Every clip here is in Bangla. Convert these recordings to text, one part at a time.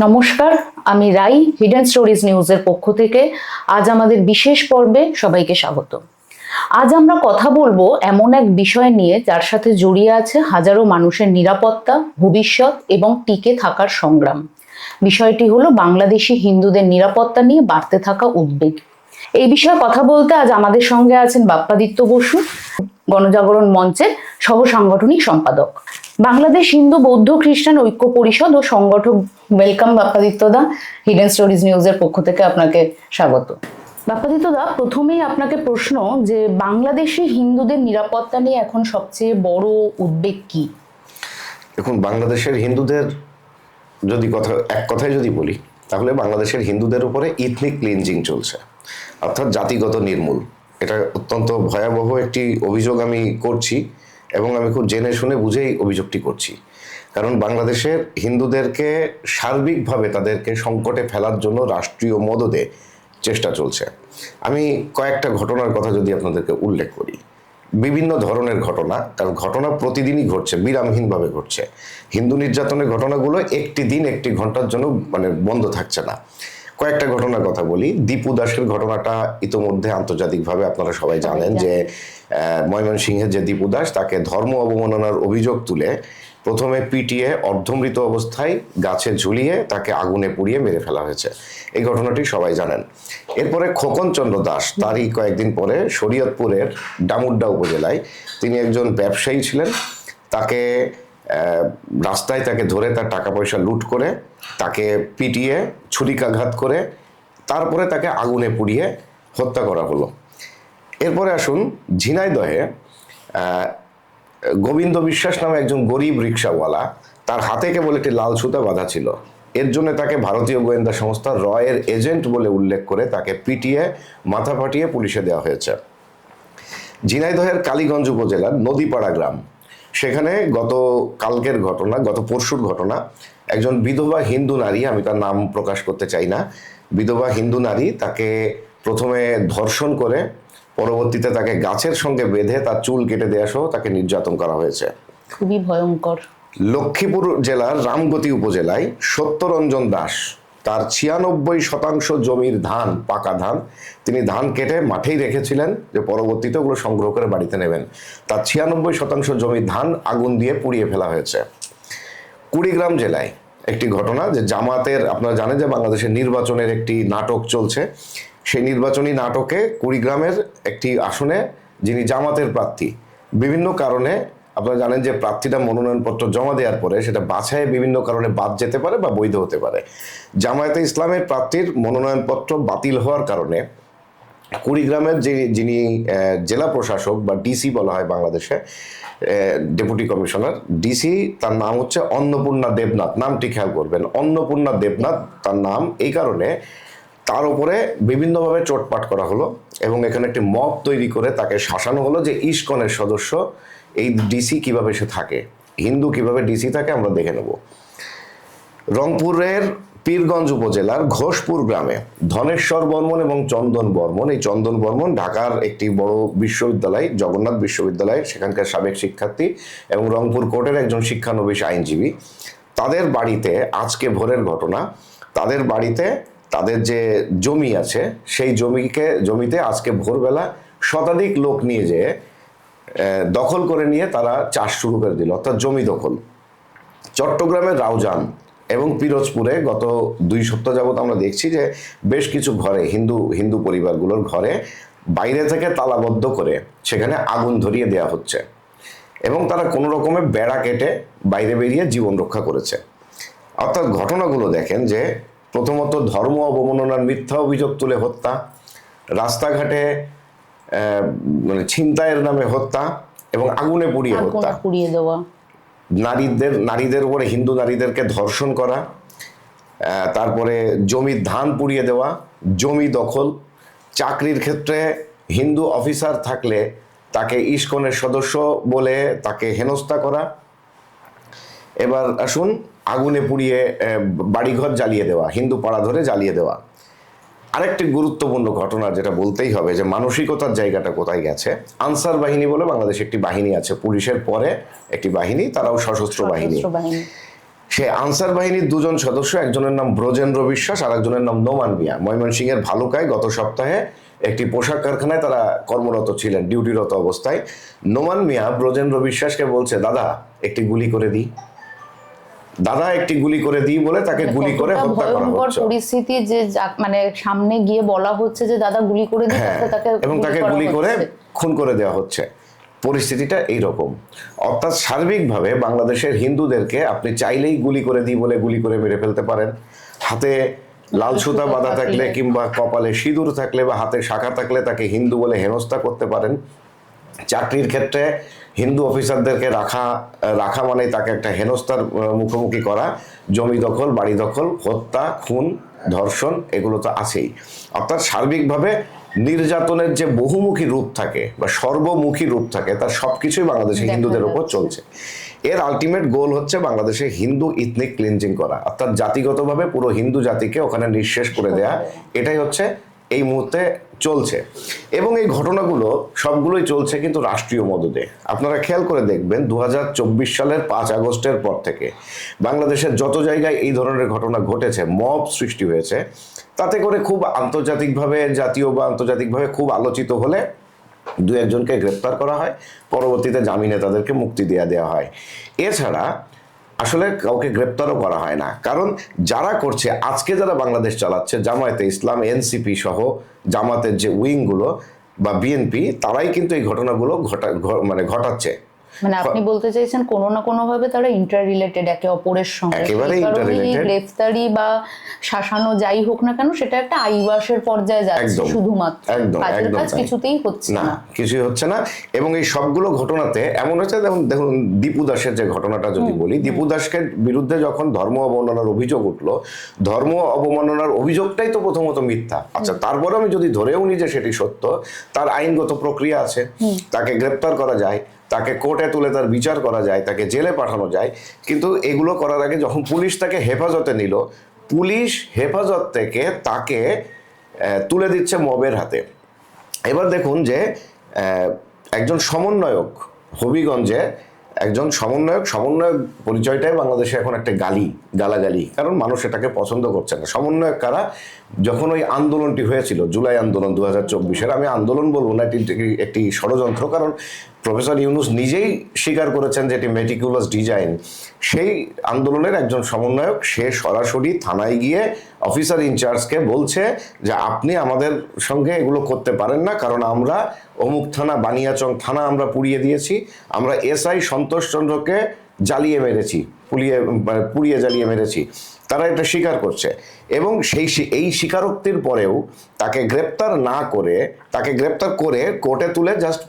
নমস্কার, আমি রাই হিডেন স্টোরিজ নিউজের পক্ষ থেকে আজ আমাদের বিশেষ পর্বে সবাইকে স্বাগত। আজ আমরা কথা বলবো এমন এক বিষয় নিয়ে যার সাথে জড়িয়ে আছে হাজারো মানুষের নিরাপত্তা, ভবিষ্যৎ এবং টিকে থাকার সংগ্রাম। বিষয়টি হলো বাংলাদেশি হিন্দুদের নিরাপত্তা নিয়ে বাড়তে থাকা উদ্বেগ। এই বিষয়ে কথা বলতে আজ আমাদের সঙ্গে আছেন বাপ্পাদিত্য বসু, গণজাগরণ মঞ্চের সহ সাংগঠনিক সম্পাদক, বাংলাদেশ হিন্দু বৌদ্ধ খ্রিস্টান ঐক্য পরিষদ ও সংগঠক। ওয়েলকাম বাপ্পাদিত্য দা, হিডেন স্টোরিজ নিউজের পক্ষ থেকে আপনাকে স্বাগত। বাপ্পাদিত্য দা, প্রথমেই আপনাকে প্রশ্ন যে বাংলাদেশি হিন্দুদের নিরাপত্তা নিয়ে এখন সবচেয়ে বড় উদ্বেগ কি? দেখুন, বাংলাদেশের হিন্দুদের যদি এক কথায় যদি বলি, তাহলে বাংলাদেশের হিন্দুদের উপরে ইথনিক ক্লিনজিং চলছে, অর্থাৎ জাতিগত নির্মূল। এটা অত্যন্ত ভয়াবহ একটি অভিযোগ আমি করছি এবং আমি খুব জেনে শুনে বুঝেই অভিযোগটি করছি। কারণ বাংলাদেশের হিন্দুদেরকে সার্বিকভাবে তাদেরকে সংকটে ফেলার জন্য রাষ্ট্রীয় মদদে চেষ্টা চলছে। আমি কয়েকটা ঘটনার কথা যদি আপনাদেরকে উল্লেখ করি, বিভিন্ন ধরনের ঘটনা, কারণ ঘটনা প্রতিদিনই ঘটছে, বিরামহীনভাবে ঘটছে। হিন্দু নির্যাতনের ঘটনাগুলো একটি দিন একটি ঘন্টার জন্য বন্ধ থাকছে না। কয়েকটা ঘটনার কথা বলি। দীপু দাসের ঘটনাটা ইতোমধ্যে আন্তর্জাতিকভাবে আপনারা সবাই জানেন যে ময়মনসিংহের যে দীপু দাস, তাকে ধর্ম অবমাননার অভিযোগ তুলে প্রথমে পিটিয়ে অর্ধমৃত অবস্থায় গাছে ঝুলিয়ে তাকে আগুনে পুড়িয়ে মেরে ফেলা হয়েছে। এই ঘটনাটি সবাই জানেন। এরপরে খোকন চন্দ্র দাস, তারই কয়েকদিন পরে শরীয়তপুরের ডামুড্ডা উপজেলায় তিনি একজন ব্যবসায়ী ছিলেন, তাকে রাস্তায় তাকে ধরে তার টাকা পয়সা লুট করে তাকে পিটিয়ে ছুরিকাঘাত করে তারপরে তাকে আগুনে পুড়িয়ে হত্যা করা হলো। এরপরে আসুন ঝিনাইদহে গোবিন্দ বিশ্বাস নামে একজন গরিব রিক্সাওয়ালা, তার হাতে কেবল একটি লাল সুতা বাঁধা ছিল। এর জন্য তাকে ভারতীয় গোয়েন্দা সংস্থা রয়ের এজেন্ট বলে উল্লেখ করে তাকে পিটিয়ে মাথা ফাটিয়ে পুলিশে দেওয়া হয়েছে। ঝিনাইদহের কালীগঞ্জ উপজেলার নদীপাড়া গ্রাম, সেখানে গত পরশুর ঘটনা, একজন বিধবা হিন্দু নারী, আমি তার নাম প্রকাশ করতে চাই না, বিধবা হিন্দু নারী, তাকে প্রথমে ধর্ষণ করে পরবর্তীতে তাকে গাছের সঙ্গে বেঁধে তার চুল কেটে দেওয়া সহ তাকে নির্যাতন করা হয়েছে। খুবই ভয়ঙ্কর। লক্ষ্মীপুর জেলার রামগতি উপজেলায় সত্যরঞ্জন দাস, তার 96% জমির ধান, পাকা ধান, তিনি ধান কেটে মাঠেই রেখেছিলেন যে পরবর্তীতে ওগুলো সংগ্রহ করে বাড়িতে নেবেন। তার 96% জমির ধান আগুন দিয়ে পুড়িয়ে ফেলা হয়েছে। কুড়িগ্রাম জেলায় একটি ঘটনা, যে জামাতের, আপনারা জানেন যে বাংলাদেশের নির্বাচনের একটি নাটক চলছে, সেই নির্বাচনী নাটকে কুড়িগ্রামের একটি আসনে যিনি জামাতের প্রার্থী, বিভিন্ন কারণে আপনারা জানেন যে প্রার্থীরা মনোনয়নপত্র জমা দেওয়ার পরে সেটা বাছাই বিভিন্ন কারণে বাদ যেতে পারে বা বৈধ হতে পারে। জামায়াতে ইসলামের প্রার্থীর মনোনয়নপত্র বাতিল হওয়ার কারণে কুড়িগ্রামের যিনি জেলা প্রশাসক বা ডিসি বলা হয় বাংলাদেশে, ডেপুটি কমিশনার, ডিসি, তার নাম হচ্ছে অন্নপূর্ণা দেবনাথ, নামটি খেয়াল করবেন, অন্নপূর্ণা দেবনাথ তার নাম। এই কারণে তার উপরে বিভিন্নভাবে চোটপাট করা হলো এবং এখানে একটি মব তৈরি করে তাকে শাসানো হলো যে ইস্কনের সদস্য এই ডিসি কিভাবে সে থাকে, হিন্দু কিভাবে ডিসি থাকে, আমরা দেখে নেব। রংপুরের পীরগঞ্জ উপজেলার ঘোষপুর গ্রামে ধনেশ্বর বর্মন এবং চন্দন বর্মন, এই চন্দন বর্মন ঢাকার একটি বড় বিশ্ববিদ্যালয়, জগন্নাথ বিশ্ববিদ্যালয়, সেখানকার সাবেক শিক্ষার্থী এবং রংপুর কোর্টের একজন শিক্ষানবিশ আইনজীবী, তাদের বাড়িতে আজকে ভোরের ঘটনা, তাদের বাড়িতে তাদের যে জমি আছে সেই জমিতে আজকে ভোরবেলা শতাধিক লোক নিয়ে যেয়ে দখল করে নিয়ে তারা চাষ শুরু করে দিল, অর্থাৎ জমি দখল। চট্টগ্রামের রাউজান এবং পিরোজপুরে গত 2 সপ্তাহ যাবৎ আমরা দেখছি যে বেশ কিছু ঘরে, হিন্দু পরিবারগুলোর ঘরে বাইরে থেকে তালাবদ্ধ করে সেখানে আগুন ধরিয়ে দেওয়া হচ্ছে এবং তারা কোনো রকমের বেড়া কেটে বাইরে বেরিয়ে জীবন রক্ষা করেছে। অর্থাৎ ঘটনাগুলো দেখেন যে প্রথমত ধর্ম অবমাননার মিথ্যা অভিযোগ তুলে হত্যা, রাস্তাঘাটে ছিনতাইয়ের নামে হত্যা এবং আগুনে পুড়িয়ে দেওয়া, নারীদের উপরে, হিন্দু নারীদেরকে ধর্ষণ করা, তারপরে জমির ধান পুড়িয়ে দেওয়া, জমি দখল, চাকরির ক্ষেত্রে হিন্দু অফিসার থাকলে তাকে ইস্কনের সদস্য বলে তাকে হেনস্থা করা। এবার আসুন আগুনে পুড়িয়ে বাড়িঘর জ্বালিয়ে দেওয়া, হিন্দু পাড়া ধরে জ্বালিয়ে দেওয়া। আরেকটি গুরুত্বপূর্ণ ঘটনা যেটা বলতেই হবে যে মানসিকতার জায়গাটা কোথায় গেছে, আনসার বাহিনী বলে বাংলাদেশে একটি বাহিনী আছে, পুলিশের পরে একটি বাহিনী, তারাও সশস্ত্র বাহিনী। সে আনসার বাহিনীর দুজন সদস্য, একজনের নাম ব্রজেন্দ্র বিশ্বাস আর একজনের নাম নোমান মিয়া, ময়মনসিংহের ভালুকায় গত সপ্তাহে একটি পোশাক কারখানায় তারা কর্মরত ছিলেন, ডিউটিরত অবস্থায়। নোমান মিয়া ব্রজেন্দ্র বিশ্বাসকে বলছে, দাদা একটি গুলি করে দিই, দাদা একটি গুলি করে দিই বলে তাকে গুলি করে হত্যা করা হচ্ছে। পরিস্থিতি যে মানে সামনে গিয়ে বলা হচ্ছে যে দাদা গুলি করে দিই, এবং তাকে গুলি করে খুন করে দেওয়া হচ্ছে। পরিস্থিতিটা এইরকম। অর্থাৎ সার্বিকভাবে বাংলাদেশের হিন্দুদেরকে আপনি চাইলেই গুলি করে দিই বলে গুলি করে মেরে ফেলতে পারেন। হাতে লাল সুতা বাঁধা থাকলে কিংবা কপালে সিঁদুর থাকলে বা হাতে শাখা থাকলে তাকে হিন্দু বলে হেনস্থা করতে পারেন। চাকরির ক্ষেত্রে হিন্দু অফিসারদেরকে রাখা মানে তাকে একটা হেনস্থার মুখোমুখি করা। জমি দখল, বাড়ি দখল, হত্যা, খুন, ধর্ষণ, এগুলো তো আছেই। অর্থাৎ সার্বিকভাবে নির্যাতনের যে বহুমুখী রূপ থাকে বা সর্বমুখী রূপ থাকে, তার সবকিছুই বাংলাদেশে হিন্দুদের উপর চলছে। এর আলটিমেট গোল হচ্ছে বাংলাদেশে হিন্দু ইথনিক ক্লিনজিং করা, অর্থাৎ জাতিগতভাবে পুরো হিন্দু জাতিকে ওখানে নিঃশেষ করে দেয়া। এটাই হচ্ছে এই মুহূর্তে চলছে। এবং এই ঘটনাগুলো সবগুলোই চলছে কিন্তু রাষ্ট্রীয় মদদে। আপনারা খেয়াল করে দেখবেন 2024 সালের 5 আগস্টের পর থেকে বাংলাদেশের যত জায়গায় এই ধরনের ঘটনা ঘটেছে, মব সৃষ্টি হয়েছে, তাতে করে খুব আন্তর্জাতিকভাবে, জাতীয় বা আন্তর্জাতিকভাবে খুব আলোচিত হলে দু একজনকে গ্রেপ্তার করা হয়, পরবর্তীতে জামিনে তাদেরকে মুক্তি দেওয়া হয়। এছাড়া আসলে কাউকে গ্রেপ্তারও করা হয় না। কারণ যারা করছে, আজকে যারা বাংলাদেশ চালাচ্ছে, জামায়াতে ইসলাম, এনসিপি সহ জামাতের যে উইংগুলো বা বিএনপি, তারাই কিন্তু এই ঘটনাগুলো ঘটাচ্ছে। মানে আপনি বলতে চাইছেন কোনো না কোনো ভাবে তারা ইন্টার রিলেটেড একে অপরের সঙ্গে, একেবারে ইন্টার রিলেটেড। গ্রেফতারি বা শাসানো যাই হোক না কেন, সেটা একটা আইওয়াসের পর্যায়ে যাচ্ছে শুধুমাত্র, কাজের কাজ কিছুতেই হচ্ছে না, কিছুই হচ্ছে না। এবং এই সবগুলো ঘটনাতে এমন হচ্ছে, দেখুন দীপু দাসের যে ঘটনাটা যদি বলি, দীপু দাসকে বিরুদ্ধে যখন ধর্ম অবমাননার অভিযোগ উঠলো, ধর্ম অবমাননার অভিযোগটাই তো প্রথমত মিথ্যা। আচ্ছা, তারপরে আমি যদি ধরেও নিই যে সেটি সত্য, তার আইনগত প্রক্রিয়া আছে, তাকে গ্রেপ্তার করা যায়, তাকে কোর্টে তুলে তার বিচার করা যায়, তাকে জেলে পাঠানো যায়। কিন্তু এগুলো করার আগে যখন পুলিশ তাকে হেফাজতে নিল, পুলিশ হেফাজত থেকে তাকে তুলে দিচ্ছে মবের হাতে। এবার দেখুন যে একজন সমন্বয়ক, হবিগঞ্জে একজন সমন্বয়ক পরিচয়টাই বাংলাদেশে এখন একটা গালাগালি, কারণ মানুষ এটাকে পছন্দ করছে না। সমন্বয়ক কারা? যখন ওই আন্দোলনটি হয়েছিল, জুলাই আন্দোলন 2024-এর, আমি আন্দোলন বলবো না, একটি ষড়যন্ত্র, কারণ প্রফেসর ইউনূস নিজেই স্বীকার করেছেন যে এটি মেটিকুলাস ডিজাইন। সেই আন্দোলনের একজন সমন্বয়ক, সে সরাসরি থানায় গিয়ে অফিসার ইনচার্জকে বলছে যে আপনি আমাদের সঙ্গে এগুলো করতে পারেন না, কারণ আমরা অমুক থানা, বানিয়াচং থানা আমরা পুড়িয়ে দিয়েছি, আমরা এসআই সন্তোষ চন্দ্রকে জ্বালিয়ে মেরেছি, পুড়িয়ে জ্বালিয়ে মেরেছি। তারা এটা স্বীকার করছে। এবং এই স্বীকারোক্তির পরেও তাকে গ্রেপ্তার না করে, তাকে গ্রেপ্তার করে কোর্টে তুলে জাস্ট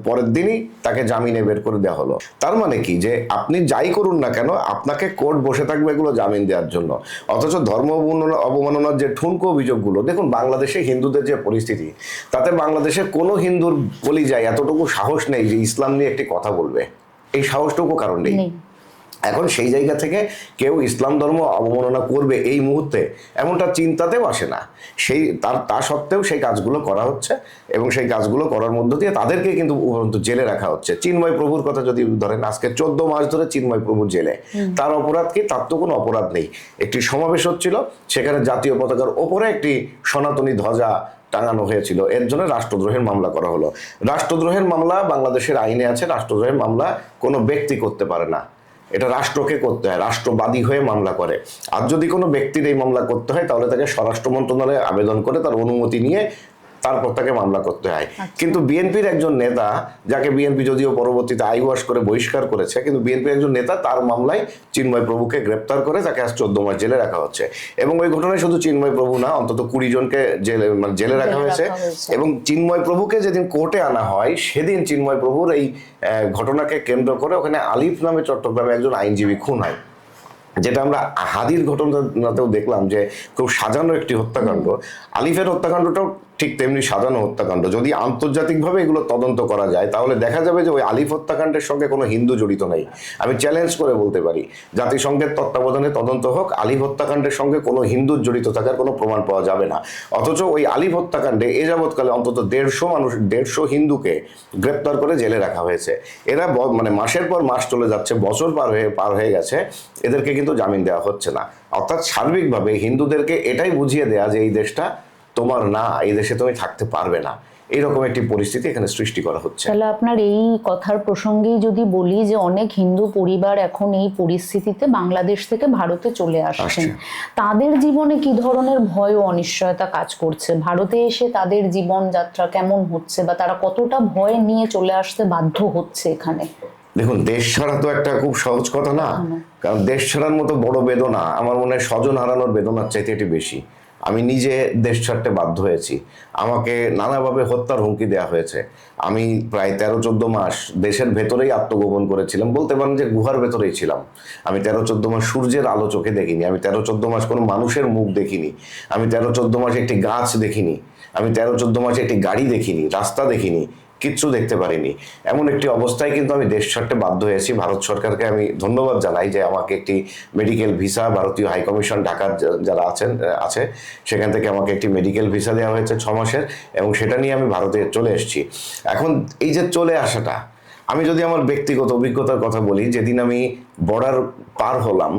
পরের দিনই তাকে জামিনে বের করে দেওয়া হলো। তার মানে কি, যে আপনি যাই করুন না কেন, আপনাকে কোর্ট বসে থাকবে এগুলো জামিন দেওয়ার জন্য। অথচ ধর্ম অবমাননার যে ঠুনকো অভিযোগগুলো, দেখুন বাংলাদেশে হিন্দুদের যে পরিস্থিতি, তাতে বাংলাদেশে কোনো হিন্দুর বলি যায় এতটুকু সাহস নেই যে ইসলাম নিয়ে একটি কথা বলবে, এই সাহসটুকু কারণ নেই। এখন সেই জায়গা থেকে কেউ ইসলাম ধর্ম অবমাননা করবে এই মুহূর্তে, এমনটা চিন্তাতেও আসে না। তা সত্ত্বেও সেই কাজগুলো করা হচ্ছে, এবং সেই কাজগুলো করার মধ্য দিয়ে তাদেরকে কিন্তু জেলে রাখা হচ্ছে। চিন্ময় প্রভুর কথা যদি ধরেন, আজকে 14 মাস ধরে চিন্ময় প্রভু জেলে। তার অপরাধ কি? তার তো কোনো অপরাধ নেই। একটি সমাবেশ হচ্ছিল, সেখানে জাতীয় পতাকার ওপরে একটি সনাতনী ধ্বজা টাঙানো হয়েছিল, এর জন্য রাষ্ট্রদ্রোহের মামলা করা হলো। রাষ্ট্রদ্রোহের মামলা বাংলাদেশের আইনে আছে, রাষ্ট্রদ্রোহের মামলা কোনো ব্যক্তি করতে পারে না, এটা রাষ্ট্রকে করতে হয়, রাষ্ট্রবাদী হয়ে মামলা করে। আর যদি কোনো ব্যক্তির এই মামলা করতে হয়, তাহলে তাকে স্বরাষ্ট্র মন্ত্রণালয়ে আবেদন করে তার অনুমতি নিয়ে তারপর তাকে মামলা করতে হয়। কিন্তু বিএনপির একজন নেতা, যাকে বিএনপি যদিও পরবর্তীতে আইওয়াশ করে বহিষ্কার করেছে, কিন্তু বিএনপির একজন নেতা, তার মামলায় চিন্ময় প্রভুকে গ্রেপ্তার করে তাকে আজ 14 মাস জেলে রাখা হচ্ছে। এবং ওই ঘটনায় শুধু চিন্ময় প্রভু না, অন্তত 20 জনকে জেলে রাখা হয়েছে। এবং চিন্ময় প্রভুকে যেদিন কোর্টে আনা হয়, সেদিন চিন্ময় প্রভুর এই ঘটনাকে কেন্দ্র করে ওখানে আলিফ নামে চট্টগ্রামে একজন আইনজীবী খুন হয়, যেটা আমরা হাদির ঘটনাতেও দেখলাম যে খুব সাজানো একটি হত্যাকাণ্ড। আলিফের হত্যাকাণ্ডটাও ঠিক তেমনি সাজানো হত্যাকাণ্ড। যদি আন্তর্জাতিকভাবে এগুলো তদন্ত করা যায় তাহলে দেখা যাবে যে ওই আলিফ হত্যাকাণ্ডের সঙ্গে কোনো হিন্দু জড়িত নেই। আমি চ্যালেঞ্জ করে বলতে পারি, জাতিসংঘের তত্ত্বাবধানে তদন্ত হোক, আলিফ হত্যাকাণ্ডের সঙ্গে কোনো হিন্দুর জড়িত থাকার কোনো প্রমাণ পাওয়া যাবে না। অথচ ওই আলিফ হত্যাকাণ্ডে এ যাবৎকালে অন্তত 150 হিন্দুকে গ্রেপ্তার করে জেলে রাখা হয়েছে। এরা মানে মাসের পর মাস চলে যাচ্ছে, বছর পার হয়ে গেছে, এদেরকে কিন্তু জামিন দেওয়া হচ্ছে না। অর্থাৎ সার্বিকভাবে হিন্দুদেরকে এটাই বুঝিয়ে দেয়া যে এই দেশটা তোমার না, এই দেশে তুমি থাকতে পারবে না, এইরকম একটি পরিস্থিতি এখানে সৃষ্টি করা হচ্ছে। তাহলে আপনার এই কথার প্রসঙ্গেই যদি বলি যে অনেক হিন্দু পরিবার এখন এই পরিস্থিতিতে বাংলাদেশ থেকে ভারতে চলে আসছেন, তাদের জীবনে কি ধরনের ভয় ও অনিশ্চয়তা কাজ করছে? ভারতে এসে তাদের জীবনযাত্রা কেমন হচ্ছে, বা তারা কতটা ভয় নিয়ে চলে আসতে বাধ্য হচ্ছে এখানে? দেখুন, দেশ ছাড়া তো একটা খুব সহজ কথা না, কারণ দেশ ছাড়ার মতো বড় বেদনা আমার মনে হয় স্বজন হারানোর বেদনার চাইতে এটি বেশি। আমি নিজে দেশ ছাড়তে বাধ্য হয়েছি, আমাকে নানাভাবে হত্যার হুমকি দেওয়া হয়েছে। আমি প্রায় 13-14 মাস দেশের ভেতরেই আত্মগোপন করেছিলাম, বলতে পারেন যে গুহার ভেতরেই ছিলাম। আমি 13-14 মাস সূর্যের আলো চোখে দেখিনি, আমি 13-14 মাস কোনো মানুষের মুখ দেখিনি, আমি 13-14 মাস একটি গাছ দেখিনি, আমি 13-14 মাস একটি গাড়ি দেখিনি, রাস্তা দেখিনি, কিচ্ছু দেখতে পারিনি। এমন একটি অবস্থায় কিন্তু আমি দেশ ছাড়তে বাধ্য হয়েছি। ভারত সরকারকে আমি ধন্যবাদ জানাই যে আমাকে একটি মেডিকেল ভিসা, ভারতীয় হাইকমিশন ঢাকার যারা আছে সেখান থেকে আমাকে একটি মেডিকেল ভিসা দেওয়া হয়েছে 6 মাসের, এবং সেটা নিয়ে আমি ভারতে চলে এসেছি। এখন এই যে চলে আসাটা, আমি যদি আমার ব্যক্তিগত অভিজ্ঞতার কথা বলি, যেদিন আমি বর্ডার পার হলাম,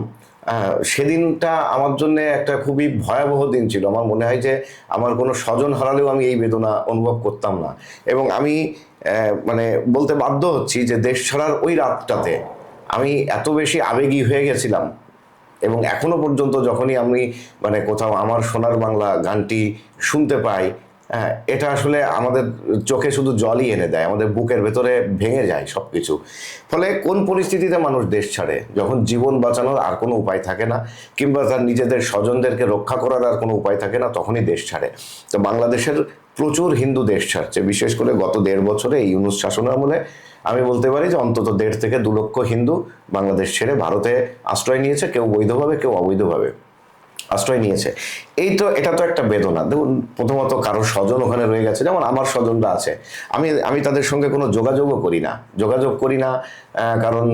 সেদিনটা আমার জন্য একটা খুবই ভয়াবহ দিন ছিল। আমার মনে হয় যে আমার কোনো স্বজন হারালেও আমি এই বেদনা অনুভব করতাম না। এবং আমি মানে বলতে বাধ্য হচ্ছি যে দেশ ছাড়ার ওই রাতটাতে আমি এত বেশি আবেগী হয়ে গেছিলাম, এবং এখনো পর্যন্ত যখনই আমি মানে কোথাও আমার সোনার বাংলা গানটি শুনতে পাই, হ্যাঁ, এটা আসলে আমাদের চোখে শুধু জলই এনে দেয়, আমাদের বুকের ভেতরে ভেঙে যায় সবকিছু। ফলে কোন পরিস্থিতিতে মানুষ দেশ ছাড়ে? যখন জীবন বাঁচানোর আর কোনো উপায় থাকে না, কিংবা তার নিজেদের স্বজনদেরকে রক্ষা করার আর কোনো উপায় থাকে না, তখনই দেশ ছাড়ে। তো বাংলাদেশের প্রচুর হিন্দু দেশ ছাড়ছে, বিশেষ করে গত 1.5 বছরে এই ইউনূস শাসনের আমলে আমি বলতে পারি যে অন্তত 1.5 থেকে 2 লক্ষ হিন্দু বাংলাদেশ ছেড়ে ভারতে আশ্রয় নিয়েছে, কেউ বৈধভাবে কেউ অবৈধভাবে আশ্রয় নিয়েছে। এটা তো একটা বেদনা। দেখুন, প্রথমত কারো স্বজন ওখানে রয়ে গেছে, যেমন আমার স্বজনরা আছে, আমি তাদের সঙ্গে কোনো যোগাযোগ করি না, কারণ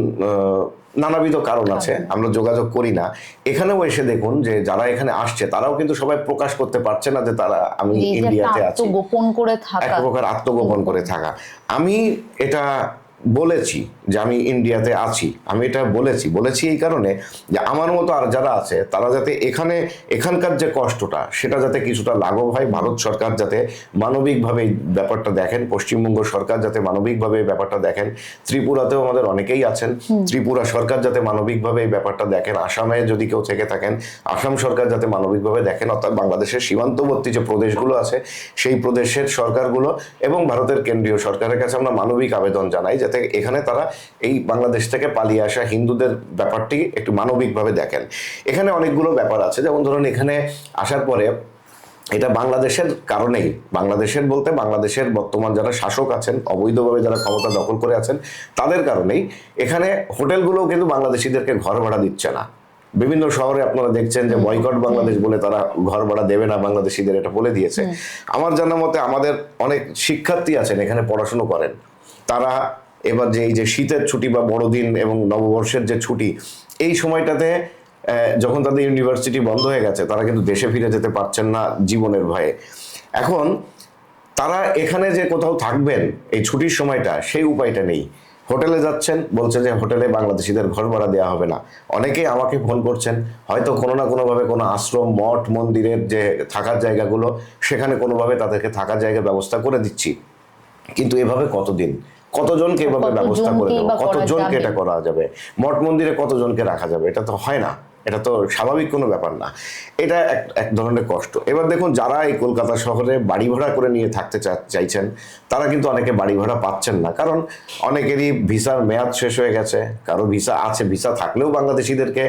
নানাবিধ কারণ আছে, আমরা যোগাযোগ করি না। এখানেও এসে দেখুন যে যারা এখানে আসছে তারাও কিন্তু সবাই প্রকাশ করতে পারছে না যে তারা আমি ইন্ডিয়াতে আছি, এক প্রকার আত্মগোপন করে থাকা। আমি এটা বলেছি যে আমি ইন্ডিয়াতে আছি, আমি এটা বলেছি এই কারণে যে আমার মতো আর যারা আছে তারা যাতে এখানকার যে কষ্টটা সেটা যাতে কিছুটা লাঘব হয়। ভারত সরকার যাতে মানবিকভাবে ব্যাপারটা দেখেন, পশ্চিমবঙ্গ সরকার যাতে মানবিকভাবে ব্যাপারটা দেখেন, ত্রিপুরাতেও আমাদের অনেকেই আছেন, ত্রিপুরা সরকার যাতে মানবিকভাবে এই ব্যাপারটা দেখেন, আসামে যদি কেউ থেকে থাকেন আসাম সরকার যাতে মানবিকভাবে দেখেন, অর্থাৎ বাংলাদেশের সীমান্তবর্তী যে প্রদেশগুলো আছে সেই প্রদেশের সরকারগুলো এবং ভারতের কেন্দ্রীয় সরকারের কাছে আমরা মানবিক আবেদন জানাই যাতে এখানে তারা এই বাংলাদেশ থেকে পালিয়ে আসা হিন্দুদের ব্যাপারটি একটু মানবিকভাবে দেখেন। এখানে অনেকগুলো ব্যাপার আছে, যেমন ধরুন এখানে আসার পরে এটা বাংলাদেশের কারণেই, বাংলাদেশের বলতে বাংলাদেশের বর্তমান যারা শাসক আছেন, অবৈধভাবে যারা ক্ষমতা দখল করে আছেন, তাদের কারণেই এখানে হোটেলগুলোও কিন্তু বাংলাদেশিদেরকে ঘর ভাড়া দিচ্ছে না। বিভিন্ন শহরে আপনারা দেখছেন যে বয়কট বাংলাদেশ বলে তারা ঘর ভাড়া দেবে না বাংলাদেশিদের, এটা বলে দিয়েছে। আমার জানা মতে আমাদের অনেক শিক্ষার্থী আছেন এখানে পড়াশুনো করেন, তারা এবার যে এই যে শীতের ছুটি বা বড়দিন এবং নববর্ষের যে ছুটি, এই সময়টাতে যখন তাদের ইউনিভার্সিটি বন্ধ হয়ে গেছে তারা কিন্তু দেশে ফিরে যেতে পারছেন না জীবনের ভয়ে। এখন তারা এখানে যে কোথাও থাকবেন এই ছুটির সময়টা, সেই উপায়টা নেই। হোটেলে যাচ্ছেন, বলছে যে হোটেলে বাংলাদেশিদের ঘর ভাড়া দেওয়া হবে না। অনেকেই আমাকে ফোন করছেন, হয়তো কোনো না কোনোভাবে কোনো আশ্রম, মঠ, মন্দিরের যে থাকার জায়গাগুলো, সেখানে কোনোভাবে তাদেরকে থাকার জায়গার ব্যবস্থা করে দিচ্ছি। কিন্তু এভাবে কতদিন, কতজনকে এভাবে ব্যবস্থা করে দেবো, কতজনকে এটা করা যাবে? মঠ মন্দিরে কতজনকে রাখা যাবে? এটা তো হয় না, এটা তো স্বাভাবিক কোনো ব্যাপার না। এটা এক ধরনের কষ্ট। এবার দেখুন, যারা এই কলকাতা শহরে বাড়ি ভাড়া করে নিয়ে থাকতে চাইছেন, তারা কিন্তু অনেকে বাড়ি ভাড়া পাচ্ছেন না, কারণ অনেকেরই ভিসার মেয়াদ শেষ হয়ে গেছে, কারো ভিসা আছে, ভিসা থাকলেও বাংলাদেশিদেরকে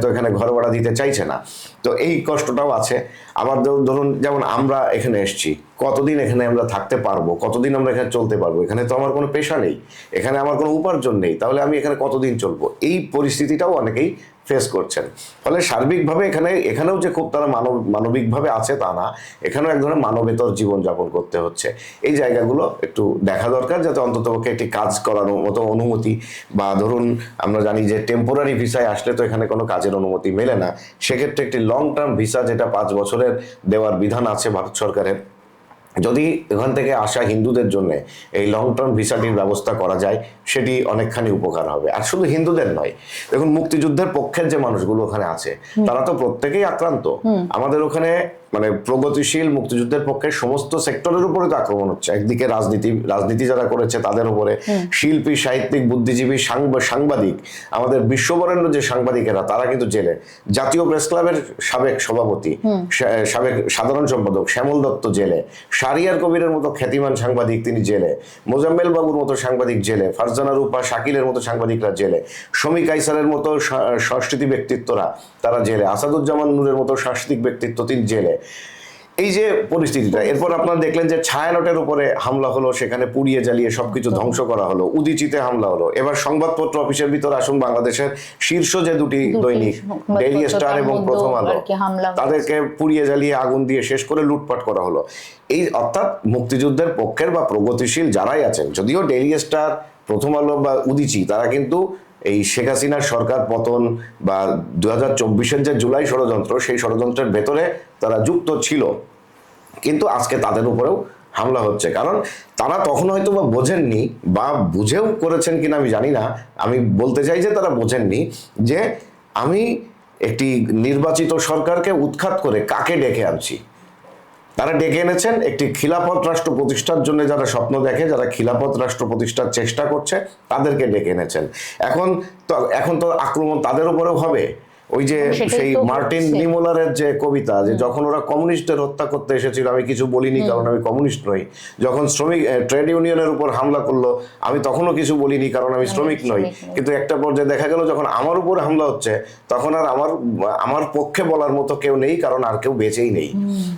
তো এখানে ঘর ভাড়া দিতে চাইছে না। তো এই কষ্টটাও আছে। আবার ধরুন, যেমন আমরা এখানে এসেছি, কতদিন এখানে আমরা থাকতে পারবো, কতদিন আমরা এখানে চলতে পারবো, এখানে তো আমার কোনো পেশা নেই, এখানে আমার কোনো উপার্জন নেই, তাহলে আমি এখানে কতদিন চলবো, এই পরিস্থিতিটাও অনেকেই ফেস করছেন। ফলে সার্বিকভাবে এখানেও যে খুব তারা মানবিকভাবে আছে তা না, এখানেও এক ধরনের মানবেতর জীবনযাপন করতে হচ্ছে। এই জায়গাগুলো একটু দেখা দরকার, যাতে অন্ততপক্ষে একটি কাজ করার মতো অনুমতি, বা ধরুন আমরা জানি যে টেম্পোরারি ভিসায় আসলে তো এখানে কোনো কাজের অনুমতি মেলে না, সেক্ষেত্রে একটি লং টার্ম ভিসা, যেটা 5 বছরের দেওয়ার বিধান আছে ভারত সরকারের, যদি এখান থেকে আসা হিন্দুদের জন্য এই লং টার্ম ভিসাটির ব্যবস্থা করা যায়, সেটি অনেকখানি উপকার হবে। আর শুধু হিন্দুদের নয়, দেখুন মুক্তিযুদ্ধের পক্ষের যে মানুষগুলো ওখানে আছে তারা তো প্রত্যেকেই আক্রান্ত। আমাদের ওখানে মানে প্রগতিশীল মুক্তিযুদ্ধের পক্ষে সমস্ত সেক্টরের উপরে তো আক্রমণ হচ্ছে। একদিকে রাজনীতি যারা করেছে তাদের উপরে, শিল্পী, সাহিত্যিক, বুদ্ধিজীবী, সাংবাদিক, আমাদের বিশ্ববরেণ্য যে সাংবাদিকেরা তারা কিন্তু জেলে। জাতীয় প্রেস ক্লাবের সাবেক সভাপতি, সাবেক সাধারণ সম্পাদক শ্যামল দত্ত জেলে, শাহরিয়ার কবিরের মতো খ্যাতিমান সাংবাদিক তিনি জেলে, মোজাম্মেল বাবুর মতো সাংবাদিক জেলে, ফারজানা রূপা, শাকিলের মতো সাংবাদিকরা জেলে, শমী কাইসারের মতো সংস্কৃতি ব্যক্তিত্বরা তারা জেলে, আসাদুজ্জামান নূরের মতো সাংস্কৃতিক ব্যক্তিত্ব তিনি জেলে। এই যে পরিস্থিতিটা, এরপর আপনারা দেখলেন যে ছায়ানটের উপরে হামলা হলো, সেখানে পুড়িয়ে জ্বালিয়ে সবকিছু ধ্বংস করা হলো, উদীচিতে হামলা হলো। এবার সংবাদপত্র অফিসের ভিতর আসুন, বাংলাদেশের শীর্ষ যে দুটি দৈনিক ডেইলি স্টার এবং প্রথম আলো, তাদেরকে পুড়িয়ে জ্বালিয়ে আগুন দিয়ে শেষ করে লুটপাট করা হলো। এই অর্থাৎ মুক্তিযুদ্ধের পক্ষের বা প্রগতিশীল যারাই আছেন, যদিও ডেইলি স্টার, প্রথম আলো বা উদীচি তারা কিন্তু এই শেখ হাসিনার সরকার পতন বা 2024-এর যে জুলাই ষড়যন্ত্র, সেই ষড়যন্ত্রের ভেতরে তারা যুক্ত ছিল, কিন্তু আজকে তাদের উপরেও হামলা হচ্ছে। কারণ তারা তখন হয়তো বা বোঝেননি, বা বুঝেও করেছেন কিনা আমি জানি না, আমি বলতে চাই যে তারা বোঝেননি যে আমি একটি নির্বাচিত সরকারকে উৎখাত করে কাকে ডেকে আনছি। তারা ডেকে এনেছেন একটি খিলাফত রাষ্ট্র প্রতিষ্ঠার জন্য, যারা স্বপ্ন দেখে, যারা খিলাফত রাষ্ট্র প্রতিষ্ঠার চেষ্টা করছে, তাদেরকে ডেকে এনেছেন। এখন তো আক্রমণ তাদের উপরেও হবে। ওই যে সেই মার্টিন নিমোলারের যে কবিতা, যে যখন ওরা কমিউনিস্টদের হত্যা করতে এসেছিল আমি কিছু বলিনি কারণ আমি কমিউনিস্ট নই, যখন শ্রমিক ট্রেড ইউনিয়নের উপর হামলা করলো আমি তখনও কিছু বলিনি কারণ আমি শ্রমিক নই, কিন্তু একটা পর্যায়ে দেখা গেল যখন আমার উপরে হামলা হচ্ছে তখন আর আমার পক্ষে বলার মতো কেউ নেই, কারণ আর কেউ বেঁচেই নেই।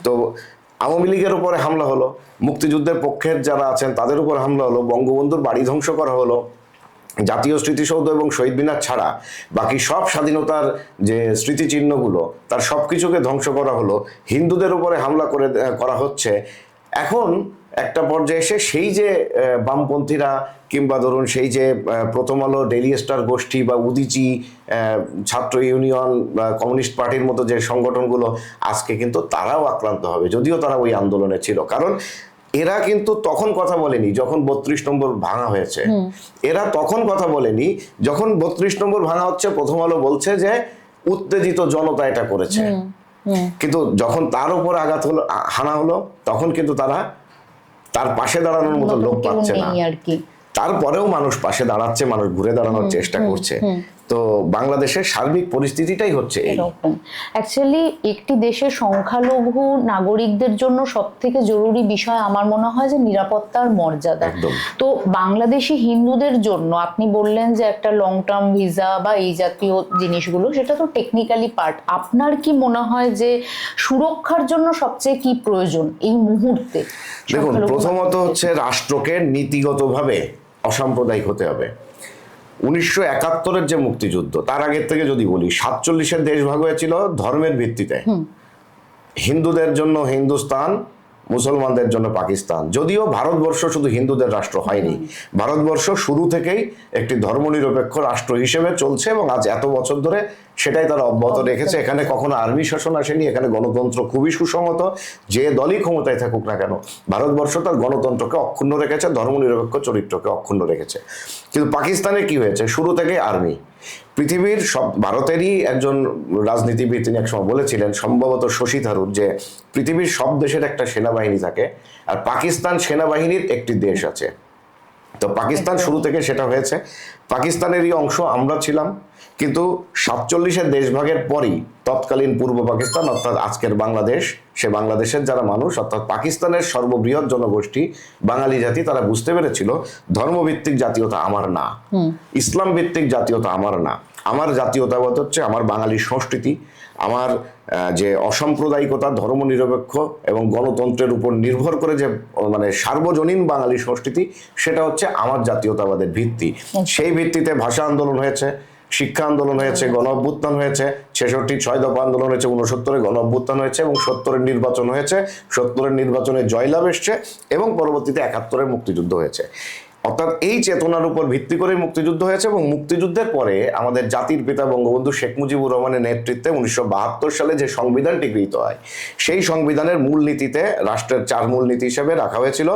তো আওয়ামী লীগের উপরে হামলা হলো, মুক্তিযুদ্ধের পক্ষের যারা আছেন তাদের উপর হামলা হলো, বঙ্গবন্ধুর বাড়ি ধ্বংস করা হলো, জাতীয় স্মৃতিসৌধ এবং শহীদ মিনার ছাড়া বাকি সব স্বাধীনতার যে স্মৃতিচিহ্নগুলো তার সবকিছুকে ধ্বংস করা হলো, হিন্দুদের উপরে হামলা করা হচ্ছে। এখন একটা পর্যায়ে এসে সেই যে বামপন্থীরা, কিংবা ধরুন সেই যে প্রথম আলো, ডেইলি স্টার গোষ্ঠী বা উদীচি, ছাত্র ইউনিয়ন, কমিউনিস্ট পার্টির মতো যে সংগঠনগুলো, আজকে কিন্তু তারাও আক্রান্ত হবে, যদিও তারা ওই আন্দোলনে ছিল। কারণ এরা কিন্তু তখন কথা বলেনি যখন 32 নম্বর ভাঙা হয়েছে, এরা তখন কথা বলেনি যখন 32 নম্বর ভাঙা হচ্ছে। প্রথম আলো বলছে যে উত্তেজিত জনতা এটা করেছে, কিন্তু যখন তার উপর আঘাত হলো, হানা হলো, তখন কিন্তু তার পাশে দাঁড়ানোর মতো লোক পাচ্ছে না। তারপরেও মানুষ পাশে দাঁড়াচ্ছে, মানুষ ঘুরে দাঁড়ানোর চেষ্টা করছে। তো বাংলাদেশের সার্বিক পরিস্থিতিটাই হচ্ছে এরকম। অ্যাকচুয়ালি একটি দেশের সংখ্যালঘু নাগরিকদের জন্য সবথেকে জরুরি বিষয় আমার মনে হয় যে নিরাপত্তার মর্যাদা। তো বাংলাদেশি হিন্দুদের জন্য আপনি বললেন যে একটা লং টার্ম ভিসা বা এই জাতীয় জিনিসগুলো, সেটা তো টেকনিক্যালি পার্ট। আপনার কি মনে হয় যে সুরক্ষার জন্য সবচেয়ে কি প্রয়োজন এই মুহূর্তে? দেখুন, প্রথমত হচ্ছে রাষ্ট্রকে নীতিগতভাবে অসাম্প্রদায়িক হতে হবে। 1971-এর যে মুক্তিযুদ্ধ, তার আগের থেকে যদি বলি, 47-এর দেশ ভাগ হয়েছিল ধর্মের ভিত্তিতে। হিন্দুদের জন্য হিন্দুস্তান, মুসলমানদের জন্য পাকিস্তান। যদিও ভারতবর্ষ শুধু হিন্দুদের রাষ্ট্র হয়নি, ভারতবর্ষ শুরু থেকেই একটি ধর্মনিরপেক্ষ রাষ্ট্র হিসেবে চলছে এবং আজ এত বছর ধরে সেটাই তারা অব্যাহত রেখেছে। এখানে কখনো আর্মি শাসন আসেনি, এখানে গণতন্ত্র খুবই সুসংহত। যে দলই ক্ষমতায় থাকুক না কেন, ভারতবর্ষ তার গণতন্ত্রকে অক্ষুণ্ণ রেখেছে, ধর্মনিরপেক্ষ চরিত্রকে অক্ষুণ্ণ রেখেছে। কিন্তু পাকিস্তানে কি হয়েছে, শুরু থেকে আর্মি। পৃথিবীর ভারতেরই একজন রাজনীতিবিদ তিনি একসময় বলেছিলেন, সম্ভবত শশী থারুর, যে পৃথিবীর সব দেশের একটা সেনাবাহিনী থাকে, আর পাকিস্তান সেনাবাহিনীর একটি দেশ আছে। তো পাকিস্তান শুরু থেকে সেটা হয়েছে, পাকিস্তানেরই অংশ আমরা ছিলাম। কিন্তু 47-এর দেশভাগের পরই তৎকালীন পূর্ব পাকিস্তান অর্থাৎ আজকের বাংলাদেশ, সে বাংলাদেশের যারা মানুষ অর্থাৎ পাকিস্তানের সর্ববৃহৎ জনগোষ্ঠী বাঙালি জাতি, তারা বুঝতে পেরেছিল ধর্মভিত্তিক জাতীয়তা আমার না, ইসলাম ভিত্তিক জাতীয়তা আমার না, আমার জাতীয়তাবাদ হচ্ছে আমার বাঙালি সংস্কৃতি, আমার যে অসাম্প্রদায়িকতা, ধর্মনিরপেক্ষ এবং গণতন্ত্রের উপর নির্ভর করে যে মানে সার্বজনীন বাঙালি সংস্কৃতি, সেটা হচ্ছে আমার জাতীয়তাবাদের ভিত্তি। সেই ভিত্তিতে ভাষা আন্দোলন হয়েছে, শিক্ষা আন্দোলন হয়েছে, গণ অভ্যুত্থান হয়েছে, 66 6 দফা আন্দোলন হয়েছে, 69-এ গণ অভ্যুত্থান হয়েছে এবং 70-এর নির্বাচন হয়েছে, 70-এর নির্বাচনে জয়লাভ এসছে এবং পরবর্তীতে 71-এর মুক্তিযুদ্ধ হয়েছে। অর্থাৎ এই চেতনার উপর ভিত্তি করে মুক্তিযুদ্ধ হয়েছে এবং মুক্তিযুদ্ধের পরে আমাদের জাতির পিতা বঙ্গবন্ধু শেখ মুজিবুর রহমানের নেতৃত্বে 1972 সালে যে সংবিধানটি গৃহীত হয়, সেই সংবিধানের মূলনীতিতে রাষ্ট্রের 4 মূলনীতি হিসেবে রাখা হয়েছিল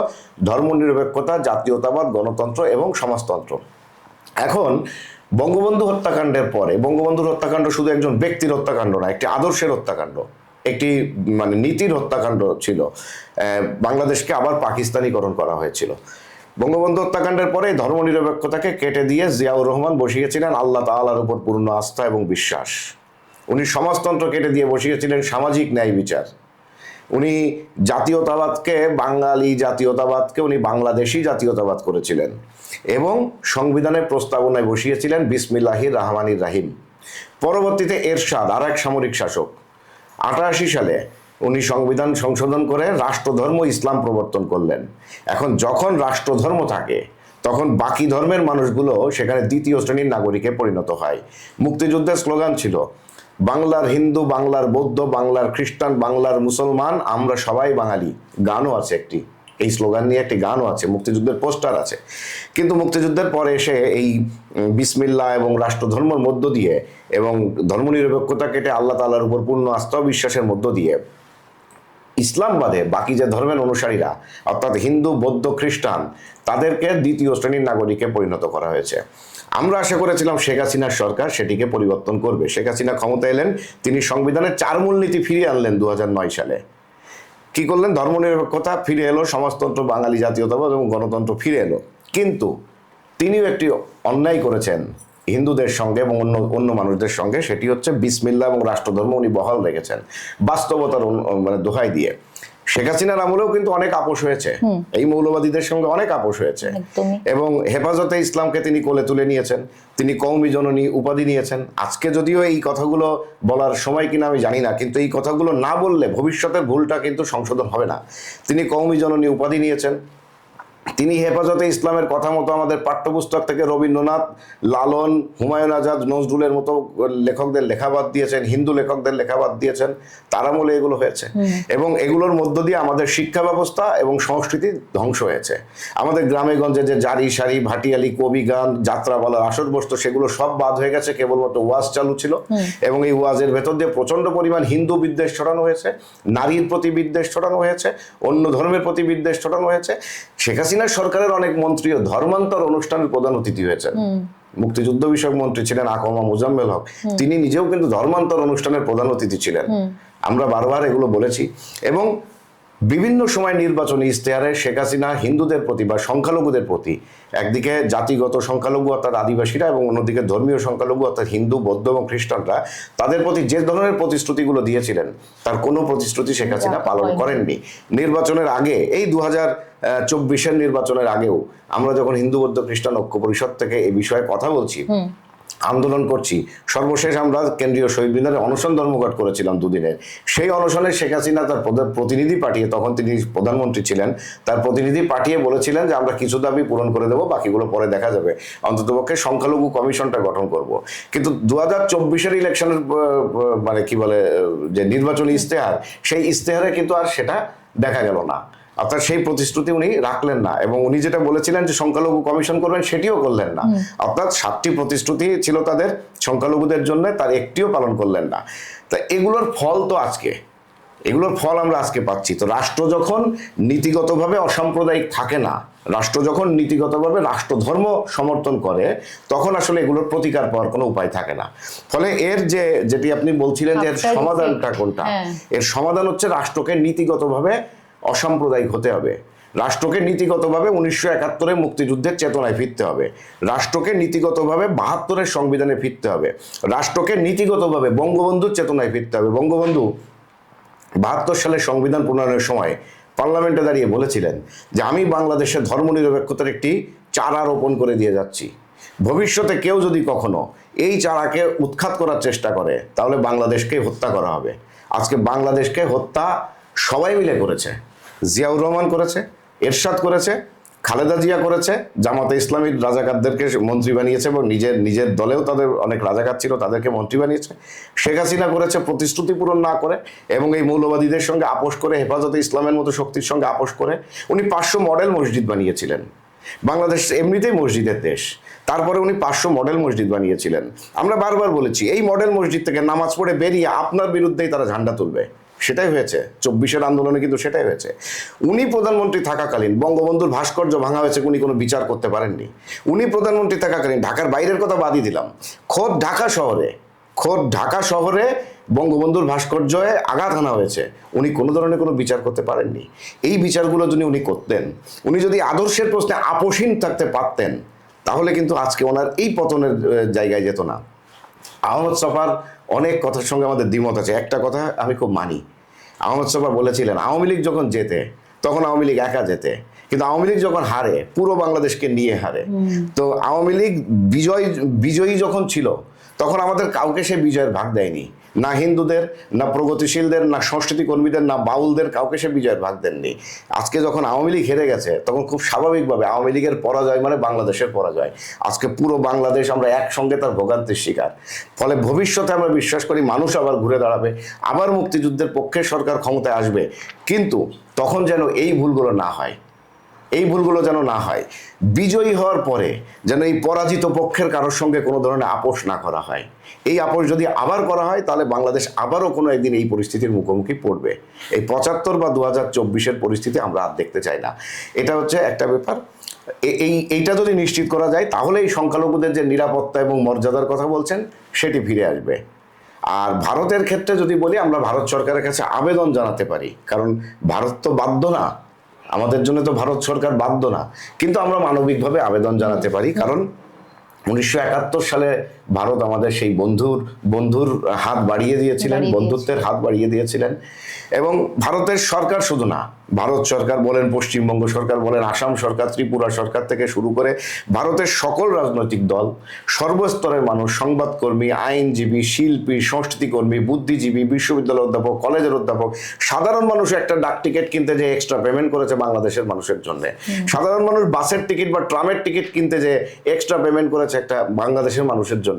ধর্মনিরপেক্ষতা, জাতীয়তাবাদ, গণতন্ত্র এবং সমাজতন্ত্র। এখন বঙ্গবন্ধু হত্যাকাণ্ডের পরে, বঙ্গবন্ধুর হত্যাকাণ্ড শুধু একজন ব্যক্তির হত্যাকাণ্ড না, একটি আদর্শের হত্যাকাণ্ড, একটি মানে নীতির হত্যাকাণ্ড ছিল। বাংলাদেশকে আবার পাকিস্তানিকরণ করা হয়েছিল। বঙ্গবন্ধু হত্যাকাণ্ডের পরে ধর্মনিরপেক্ষতাকে কেটে দিয়ে জিয়াউর রহমান বসিয়েছিলেন আল্লাহ তাআলার উপর পূর্ণ আস্থা এবং বিশ্বাস। উনি সমাজতন্ত্র কেটে দিয়ে বসিয়েছিলেন সামাজিক ন্যায় বিচার। উনি জাতীয়তাবাদকে, বাঙালি জাতীয়তাবাদকে উনি বাংলাদেশি জাতীয়তাবাদ করেছিলেন এবং সংবিধানের প্রস্তাবনায় বসিয়েছিলেন বিসমিল্লাহির রহমানির রাহিম। পরবর্তীতে এরশাদ, আর এক সামরিক শাসক, 88 সালে উনি সংবিধান সংশোধন করে রাষ্ট্রধর্ম ইসলাম প্রবর্তন করলেন। এখন যখন রাষ্ট্রধর্ম থাকে তখন বাকি ধর্মের মানুষগুলো সেখানে দ্বিতীয় শ্রেণীর নাগরিকে পরিণত হয়। মুক্তিযুদ্ধের স্লোগান ছিল বাংলার হিন্দু, বাংলার বৌদ্ধ, বাংলার খ্রিস্টান, বাংলার মুসলমান, আমরা সবাই বাঙালি। গানও আছে একটি, এই স্লোগান নিয়ে একটি গানও আছে, মুক্তিযুদ্ধের পোস্টার আছে। কিন্তু মুক্তিযুদ্ধের পরে এসে এই বিসমিল্লাহ এবং রাষ্ট্রধর্মের মধ্য দিয়ে এবং ধর্মনিরপেক্ষতা কেটে আল্লাহ তাআলার উপর পূর্ণ আস্থা ও বিশ্বাসের মধ্য দিয়ে ইসলাম বাদে বাকি যে ধর্মের অনুসারীরা অর্থাৎ হিন্দু, বৌদ্ধ, খ্রিস্টান, তাদেরকে দ্বিতীয় শ্রেণীর নাগরিকে পরিণত করা হয়েছে। আমরা আশা করেছিলাম শেখ হাসিনার সরকার সেটিকে পরিবর্তন করবে। শেখ হাসিনা ক্ষমতা এলেন, তিনি সংবিধানের 4 মূলনীতি ফিরিয়ে আনলেন 2009 সালে। কি করলেন? ধর্মনিরপেক্ষতা ফিরে এলো, সমাজতন্ত্র, বাঙালি জাতীয়তাবাদ এবং গণতন্ত্র ফিরে এলো। কিন্তু তিনিও একটি অন্যায় করেছেন হিন্দুদের সঙ্গে এবং অন্য মানুষদের সঙ্গে, সেটি হচ্ছে বিসমিল্লাহ এবং রাষ্ট্রধর্ম উনি বহাল রেখেছেন বাস্তবতার মানে দোহাই দিয়ে। শেখ হাসিনার আমলেও কিন্তু অনেক আপোষ হয়েছে, এই মৌলবাদীদের সঙ্গে অনেক আপোষ হয়েছে এবং হেফাজতে ইসলামকে তিনি কোলে তুলে নিয়েছেন, তিনি কওমি জননী উপাধি নিয়েছেন। আজকে যদিও এই কথাগুলো বলার সময় কিনা আমি জানি না, কিন্তু এই কথাগুলো না বললে ভবিষ্যতের ভুলটা কিন্তু সংশোধন হবে না। তিনি কওমি জননী উপাধি নিয়েছেন, তিনি হেফাজতে ইসলামের কথা মতো আমাদের পাঠ্যপুস্তক থেকে রবীন্দ্রনাথ, লালন, হুমায়ুন আজাদ, নজরুলের মতো লেখকদের লেখাবাদ দিয়েছেন, হিন্দু লেখকদের লেখাবাদ দিয়েছেন। তার আমলে এগুলো হয়েছে এবং এগুলোর মধ্য দিয়ে আমাদের শিক্ষা ব্যবস্থা এবং সংস্কৃতি ধ্বংস হয়েছে। আমাদের গ্রামে গঞ্জে যে জারি সারি, ভাটিয়ালি, কবি গান, যাত্রা বলার আসর বসতো, সেগুলো সব বাদ হয়ে গেছে, কেবলমাত্র ওয়াজ চালু ছিল এবং এই ওয়াজের ভেতর দিয়ে প্রচন্ড পরিমাণ হিন্দু বিদ্বেষ ছড়ানো হয়েছে, নারীর প্রতি বিদ্বেষ ছড়ানো হয়েছে, অন্য ধর্মের প্রতি বিদ্বেষ ছড়ানো হয়েছে। শেখ হাসিনা সরকারের অনেক মন্ত্রীও ধর্মান্তর অনুষ্ঠানের প্রধান অতিথি হয়েছেন। মুক্তিযুদ্ধ বিষয়ক মন্ত্রী ছিলেন আকমা মোজাম্মেল হক, তিনি নিজেও কিন্তু ধর্মান্তর অনুষ্ঠানের প্রধান অতিথি ছিলেন। আমরা বারবার এগুলো বলেছি এবং বিভিন্ন সময় নির্বাচনী ইশতেহারে শেখ হাসিনা হিন্দুদের প্রতি বা সংখ্যালঘুদের প্রতি, একদিকে জাতিগত সংখ্যালঘু অর্থাৎ আদিবাসীরা এবং অন্যদিকে ধর্মীয় সংখ্যালঘু অর্থাৎ হিন্দু, বৌদ্ধ এবং খ্রিস্টানরা, তাদের প্রতি যে ধরনের প্রতিশ্রুতিগুলো দিয়েছিলেন তার কোনো প্রতিশ্রুতি শেখ হাসিনা পালন করেননি। নির্বাচনের আগে, এই 2024-এর নির্বাচনের আগেও আমরা যখন হিন্দু, বৌদ্ধ, খ্রিস্টান ঐক্য পরিষদ থেকে এই বিষয়ে কথা বলছি, আন্দোলন করছি, সর্বশেষ আমরা কেন্দ্রীয় শহীদ মিনারে অনশন ধর্মঘট করেছিলাম 2 দিনের। সেই অনশনে শেখ হাসিনা তার প্রতিনিধি পাঠিয়ে, তখন তিনি প্রধানমন্ত্রী ছিলেন, তার প্রতিনিধি পাঠিয়ে বলেছিলেন যে আমরা কিছু দাবি পূরণ করে দেবো, বাকিগুলো পরে দেখা যাবে, অন্ততপক্ষে সংখ্যালঘু কমিশনটা গঠন করব। কিন্তু 2024-এর ইলেকশনের মানে কি বলে যে নির্বাচনী ইশতেহার, সেই ইশতেহারে কিন্তু আর সেটা দেখা গেল না, অর্থাৎ সেই প্রতিশ্রুতি উনি রাখলেন না এবং উনি যেটা বলেছিলেন যে সংখ্যালঘু কমিশন করবেন সেটিও করলেন না। অর্থাৎ 7টি প্রতিশ্রুতি ছিল তাদের সংখ্যালঘুদের জন্য, তার একটিও পালন করলেন না। তা এগুলোর ফল তো আজকে, এগুলোর ফল আমরা আজকে পাচ্ছি। তো রাষ্ট্র যখন নীতিগতভাবে অসাম্প্রদায়িক থাকে না, রাষ্ট্র যখন নীতিগতভাবে রাষ্ট্রধর্ম সমর্থন করে, তখন আসলে এগুলোর প্রতিকার পাওয়ার কোনো উপায় থাকে না। ফলে এর যেটি আপনি বলছিলেন যে এর সমাধানটা কোনটা, এর সমাধান হচ্ছে রাষ্ট্রকে নীতিগতভাবে অসাম্প্রদায়িক হতে হবে। রাষ্ট্রকে নীতিগতভাবে 1971 মুক্তিযুদ্ধের চেতনায় ফিরতে হবে, রাষ্ট্রকে নীতিগতভাবে 72 সংবিধানে ফিরতে হবে, রাষ্ট্রকে নীতিগতভাবে বঙ্গবন্ধুর চেতনায় ফিরতে হবে। বঙ্গবন্ধু 72 সালে সংবিধান প্রণয়নের সময় পার্লামেন্টে দাঁড়িয়ে বলেছিলেন যে আমি বাংলাদেশের ধর্মনিরপেক্ষতার একটি চারা রোপণ করে দিয়ে যাচ্ছি, ভবিষ্যতে কেউ যদি কখনো এই চারাকে উৎখাত করার চেষ্টা করে তাহলে বাংলাদেশকে হত্যা করা হবে। আজকে বাংলাদেশকে হত্যা সবাই মিলে করেছে, জিয়াউর রহমান করেছে, এরশাদ করেছে, খালেদা জিয়া করেছে, জামাতে ইসলামীর রাজাকারদেরকে মন্ত্রী বানিয়েছে এবং নিজের দলেও তাদের অনেক রাজাকার ছিল, তাদেরকে মন্ত্রী বানিয়েছে। শেখ হাসিনা করেছে প্রতিশ্রুতি পূরণ না করে এবং এই মৌলবাদীদের সঙ্গে আপোষ করে, হেফাজতে ইসলামের মতো শক্তির সঙ্গে আপোষ করে উনি 500 মডেল মসজিদ বানিয়েছিলেন। বাংলাদেশ এমনিতেই মসজিদের দেশ, তারপরে উনি 500 মডেল মসজিদ বানিয়েছিলেন। আমরা বারবার বলেছি এই মডেল মসজিদ থেকে নামাজ পড়ে বেরিয়ে আপনার বিরুদ্ধেই তারা ঝান্ডা তুলবে, সেটাই হয়েছে 24-এর আন্দোলনে, কিন্তু সেটাই হয়েছে। উনি প্রধানমন্ত্রী থাকাকালীন বঙ্গবন্ধুর ভাস্কর্য ভাঙা হয়েছে, উনি কোনো বিচার করতে পারেননি। উনি প্রধানমন্ত্রী থাকাকালীন, ঢাকার বাইরের কথা বাদই দিলাম, খোদ ঢাকা শহরে বঙ্গবন্ধুর ভাস্কর্যে আঘাত আনা হয়েছে, উনি কোনো ধরনের কোনো বিচার করতে পারেননি। এই বিচারগুলো যদি উনি করতেন, উনি যদি আদর্শের প্রশ্নে আপোষহীন থাকতে পারতেন, তাহলে কিন্তু আজকে ওনার এই পতনের জায়গায় যেত না। আহমদ ছফার অনেক কথার সঙ্গে আমাদের দ্বিমত আছে, একটা কথা আমি খুব মানি। আহমদ ছফা বলেছিলেন আওয়ামী লীগ যখন জেতে তখন আওয়ামী লীগ একা জেতে, কিন্তু আওয়ামী লীগ যখন হারে পুরো বাংলাদেশকে নিয়ে হারে। তো আওয়ামী লীগ বিজয়ী যখন ছিল তখন আমাদের কাউকে সে বিজয়ের ভাগ দেয়নি, না হিন্দুদের, না প্রগতিশীলদের, না সংস্কৃতি কর্মীদের, না বাউলদের, কাউকে সে বিজয়ের ভাগ দেননি। আজকে যখন আওয়ামী লীগ হেরে গেছে তখন খুব স্বাভাবিকভাবে আওয়ামী লীগের পরাজয় মানে বাংলাদেশের পরাজয়। আজকে পুরো বাংলাদেশ আমরা একসঙ্গে তার ভোগান্তির শিকার। ফলে ভবিষ্যতে আমরা বিশ্বাস করি মানুষ আবার ঘুরে দাঁড়াবে, আবার মুক্তিযুদ্ধের পক্ষে সরকার ক্ষমতায় আসবে, কিন্তু তখন যেন এই ভুলগুলো না হয়, বিজয়ী হওয়ার পরে যেন এই পরাজিত পক্ষের কারোর সঙ্গে কোনো ধরনের আপোষ না করা হয়। এই আপোষ যদি আবার করা হয় তাহলে বাংলাদেশ আবারও কোনো একদিন এই পরিস্থিতির মুখোমুখি পড়বে। এই 75 বা 2024-এর পরিস্থিতি আমরা আর দেখতে চাই না। এটা হচ্ছে একটা ব্যাপার। এইটা যদি নিশ্চিত করা যায় তাহলে এই সংখ্যালঘুদের যে নিরাপত্তা এবং মর্যাদার কথা বলছেন সেটি ফিরে আসবে। আর ভারতের ক্ষেত্রে যদি বলি, আমরা ভারত সরকারের কাছে আবেদন জানাতে পারি, কারণ ভারত তো বাধ্য না, আমাদের জন্য তো ভারত সরকার বাধ্য না, কিন্তু আমরা মানবিকভাবে আবেদন জানাতে পারি। কারণ 1971 সালে ভারত আমাদের সেই বন্ধুর হাত বাড়িয়ে দিয়েছিলেন, বন্ধুত্বের হাত বাড়িয়ে দিয়েছিলেন। এবং ভারতের সরকার শুধু না, ভারত সরকার বলেন, পশ্চিমবঙ্গ সরকার বলেন, আসাম সরকার, ত্রিপুরা সরকার থেকে শুরু করে ভারতের সকল রাজনৈতিক দল, সর্বস্তরের মানুষ, সংবাদকর্মী, আইনজীবী, শিল্পী, সংস্কৃতিকর্মী, বুদ্ধিজীবী, বিশ্ববিদ্যালয়ের অধ্যাপক, কলেজের অধ্যাপক, সাধারণ মানুষ একটা ডাক টিকিট কিনতে যে এক্সট্রা পেমেন্ট করেছে বাংলাদেশের মানুষের জন্য, সাধারণ মানুষ বাসের টিকিট বা ট্রামের টিকিট কিনতে যে এক্সট্রা পেমেন্ট করেছে একটা বাংলাদেশের মানুষের জন্য।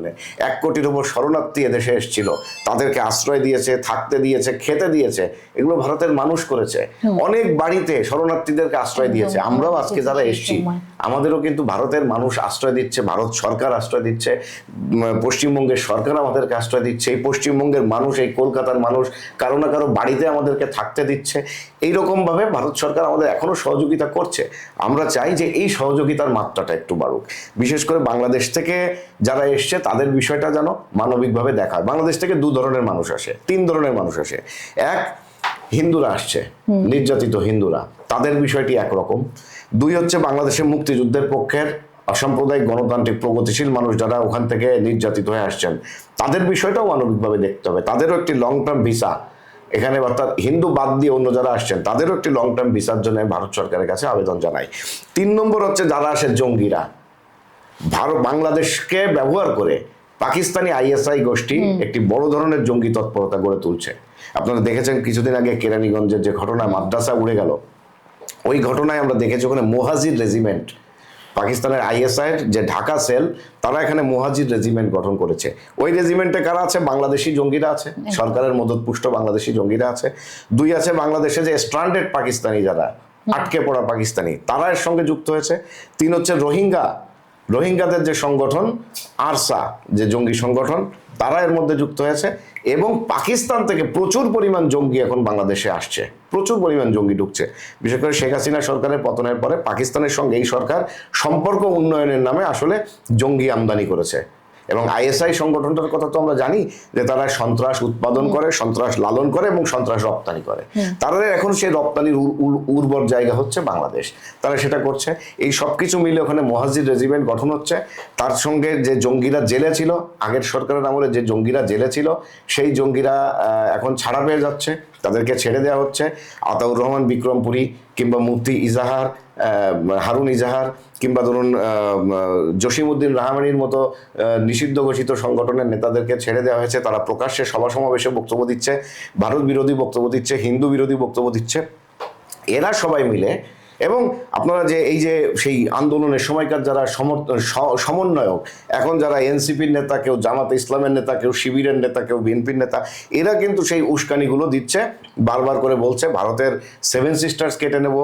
1 কোটির উপর শরণার্থী এদেশে এসেছিল, তাদেরকে আশ্রয় দিয়েছে, থাকতে দিয়েছে, খেতে দিয়েছে, এগুলো ভারতের মানুষ করেছে। অনেক বাড়িতে শরণার্থীদেরকে আশ্রয় দিয়েছে। আমরাও আজকে যারা এসেছি আমাদেরও কিন্তু ভারতের মানুষ আশ্রয় দিচ্ছে, ভারত সরকার আশ্রয় দিচ্ছে, পশ্চিমবঙ্গের সরকার আমাদেরকে আশ্রয় দিচ্ছে, এই পশ্চিমবঙ্গের মানুষ, এই কলকাতার মানুষ কারো না কারো বাড়িতে আমাদেরকে থাকতে দিচ্ছে। এইরকমভাবে ভারত সরকার আমাদের এখনো সহযোগিতা করছে। আমরা চাই যে এই সহযোগিতার মাত্রাটা একটু বাড়ুক, বিশেষ করে বাংলাদেশ থেকে যারা এসছে তাদের বিষয়টা যেন মানবিকভাবে দেখা হয়। বাংলাদেশ থেকে 2 ধরনের মানুষ আসে, 3 ধরনের মানুষ আসে। এক, হিন্দুরা আসছে, নির্যাতিত হিন্দুরা, তাদের বিষয়টি একরকম। 2 হচ্ছে বাংলাদেশের মুক্তিযুদ্ধের পক্ষের অসাম্প্রদায়িক গণতান্ত্রিক প্রগতিশীল মানুষ যারা ওখান থেকে নির্যাতিত হয়ে আসছেন, তাদের বিষয়টাও মানবিকভাবে দেখতে হবে। তাদেরও একটি লং টার্ম ভিসা এখানে, অর্থাৎ হিন্দু বাদ দিয়ে অন্য যারা আসছেন তাদেরও একটি লং টার্ম ভিসার জন্য ভারত সরকারের কাছে আবেদন জানাই। 3 নম্বর হচ্ছে যারা আসে জঙ্গিরা, বাংলাদেশকে ব্যবহার করে পাকিস্তানি আইএসআই গোষ্ঠী একটি বড় ধরনের জঙ্গি তৎপরতা গড়ে তুলছে। আপনারা দেখেছেন কিছুদিন আগে কেরানীগঞ্জের যে ঘটনা, মাদ্রাসা উড়ে গেল, ওই ঘটনায় আমরা দেখেছি ওখানে মুহাজির রেজিমেন্ট, পাকিস্তানের আইএসআই এর যে ঢাকা সেল, তারা এখানে মুহাজির রেজিমেন্ট গঠন করেছে। ওই রেজিমেন্টে কারা আছে? বাংলাদেশি জঙ্গিরা আছে, সরকারের মদতপুষ্ট বাংলাদেশি জঙ্গিরা আছে। 2 আছে বাংলাদেশে যে স্ট্রান্ডেড পাকিস্তানি, যারা আটকে পড়া পাকিস্তানি, তারা এর সঙ্গে যুক্ত হয়েছে। 3 হচ্ছে রোহিঙ্গাদের যে সংগঠন আরসা, যে জঙ্গি সংগঠন, তারা এর মধ্যে যুক্ত হয়েছে। এবং পাকিস্তান থেকে প্রচুর পরিমাণ জঙ্গি এখন বাংলাদেশে আসছে, প্রচুর পরিমাণ জঙ্গি ঢুকছে। বিশেষ করে শেখ হাসিনা সরকারের পতনের পরে পাকিস্তানের সঙ্গে এই সরকার সম্পর্ক উন্নয়নের নামে আসলে জঙ্গি আমদানি করেছে। এবং আইএসআই সংগঠনটার কথা তো আমরা জানি যে তারা সন্ত্রাস উৎপাদন করে, সন্ত্রাস লালন করে এবং সন্ত্রাস রপ্তানি করে। তারা এখন সেই রপ্তানির উর্বর জায়গা হচ্ছে বাংলাদেশ, তারা সেটা করছে। এই সবকিছু মিলে ওখানে মুহাজির রেজিমেন্ট গঠন হচ্ছে। তার সঙ্গে যে জঙ্গিরা জেলে ছিল, আগের সরকারের আমলে যে জঙ্গিরা জেলে ছিল, সেই জঙ্গিরা এখন ছাড়া পেয়ে যাচ্ছে, তাদেরকে ছেড়ে দেওয়া হচ্ছে। আতাউর রহমান বিক্রমপুরী কিংবা মুফতি ইজাহার, হারুন ইজাহার কিংবা ধরুন জসিমউদ্দিন রাহমানির মতো নিষিদ্ধ ঘোষিত সংগঠনের নেতাদেরকে ছেড়ে দেওয়া হয়েছে। তারা প্রকাশ্যে সভা সমাবেশে বক্তব্য দিচ্ছে, ভারত বিরোধী বক্তব্য দিচ্ছে, হিন্দু বিরোধী বক্তব্য দিচ্ছে। এরা সবাই মিলে, এবং আপনারা যে এই যে সেই আন্দোলনের সময়কার যারা সমন্বয়ক, এখন যারা এনসিপির নেতা, কেউ জামাতে ইসলামের নেতা, কেউ শিবিরের নেতা, কেউ বিএনপির নেতা, এরা কিন্তু সেই উস্কানিগুলো দিচ্ছে, বারবার করে বলছে ভারতের 7 সিস্টার্স কেটে নেব,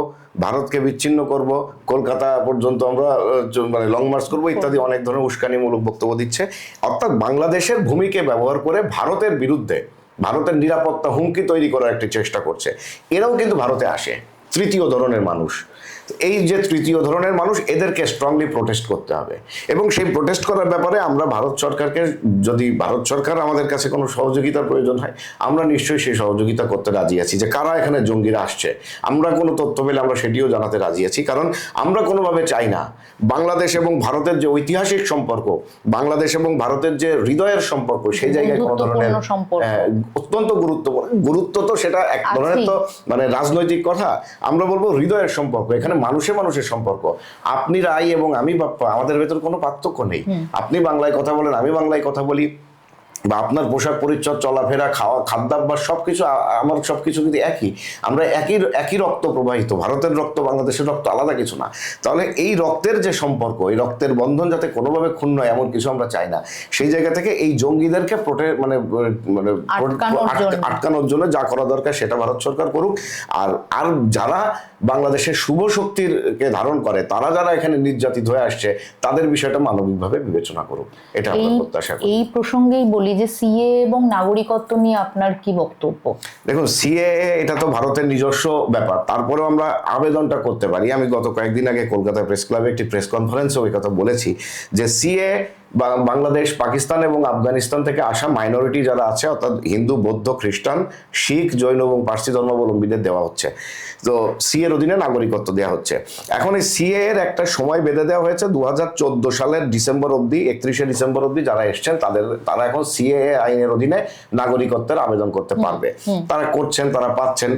ভারতকে বিচ্ছিন্ন করব, কলকাতা পর্যন্ত আমরা মানে লং মার্চ করবো ইত্যাদি অনেক ধরনের উস্কানিমূলক বক্তব্য দিচ্ছে। অর্থাৎ বাংলাদেশের ভূমিকে ব্যবহার করে ভারতের বিরুদ্ধে, ভারতের নিরাপত্তা হুমকি তৈরি করার একটি চেষ্টা করছে। এরাও কিন্তু ভারতে আসে, তৃতীয় ধরনের মানুষ। এই যে তৃতীয় ধরনের মানুষ, এদেরকে স্ট্রংলি প্রোটেস্ট করতে হবে। এবং সেই প্রোটেস্ট করার ব্যাপারে আমরা ভারত সরকারকে, যদি ভারত সরকার আমাদের কাছে কোনো সহযোগিতার প্রয়োজন হয়, আমরা নিশ্চয়ই সেই সহযোগিতা করতে রাজি আছি। যে কারা এখানে জঙ্গিরা আসছে, আমরা কোনো তথ্য পেলে আমরা সেটিও জানাতে রাজি আছি। কারণ আমরা কোনোভাবে চাই না বাংলাদেশ এবং ভারতের যে ঐতিহাসিক সম্পর্ক, বাংলাদেশ এবং ভারতের যে হৃদয়ের সম্পর্ক, সেই জায়গায় কোনো ধরনের অত্যন্ত গুরুত্ব তো সেটা এক ধরনের তো মানে রাজনৈতিক কথা, আমরা বলবো হৃদয়ের সম্পর্ক। এখানে মানুষের সম্পর্ক। আপনি রাই এবং আমি বাপ্পা, আমাদের ভেতর কোনো পার্থক্য নেই। আপনি বাংলায় কথা বলেন, আমি বাংলায় কথা বলি, বা আপনার পোশাক পরিচ্ছদ, চলাফেরা, খাওয়া, খাদ্যাভ্যাস সবকিছু আমার সবকিছু কিন্তু একই। আমরা একই রক্ত প্রবাহিত। ভারতের রক্ত, বাংলাদেশের রক্ত আলাদা কিছু না। তাহলে এই রক্তের যে সম্পর্ক, এই রক্তের বন্ধন যাতে কোনোভাবে ক্ষুণ্ণ হয় এমন কিছু আমরা চাই না। সেই জায়গা থেকে এই জঙ্গিদেরকে আটকানোর জন্য যা করা দরকার সেটা ভারত সরকার করুক। আর যারা বাংলাদেশের শুভ শক্তিকে ধারণ করে, তারা যারা এখানে নির্যাতিত হয়ে আসছে, তাদের বিষয়টা মানবিকভাবে বিবেচনা করুক, এটা আমরা প্রত্যাশা করি। এই প্রসঙ্গেই বলি যে সিএ এবং নাগরিকত্ব নিয়ে আপনার কি বক্তব্য? দেখুন, সিএ এটা তো ভারতের নিজস্ব ব্যাপার, তারপরেও আমরা আবেদনটা করতে পারি। আমি গত কয়েকদিন আগে কলকাতা প্রেস ক্লাবে একটি প্রেস কনফারেন্সে ওই কথা বলেছি যে সিএ বাংলাদেশ, পাকিস্তান এবং আফগানিস্তান থেকে আসা মাইনরিটি যারা আছে, অর্থাৎ হিন্দু, বৌদ্ধ, খ্রিস্টান, শিখ, জৈন এবং পার্সি ধর্মাবলম্বীদের দেওয়া হচ্ছে। তো সিএর অধীনে নাগরিকত্ব দেওয়া হচ্ছে। এখন এই সিএ এর একটা সময় বেঁধে দেওয়া হয়েছে 2014 সালের ডিসেম্বর অবধি, 31শে ডিসেম্বর অবধি যারা এসছেন তারা এখন সিএ আইনের অধীনে নাগরিকত্বের আবেদন করতে পারবে। তারা করছেন, তারা পাচ্ছেন।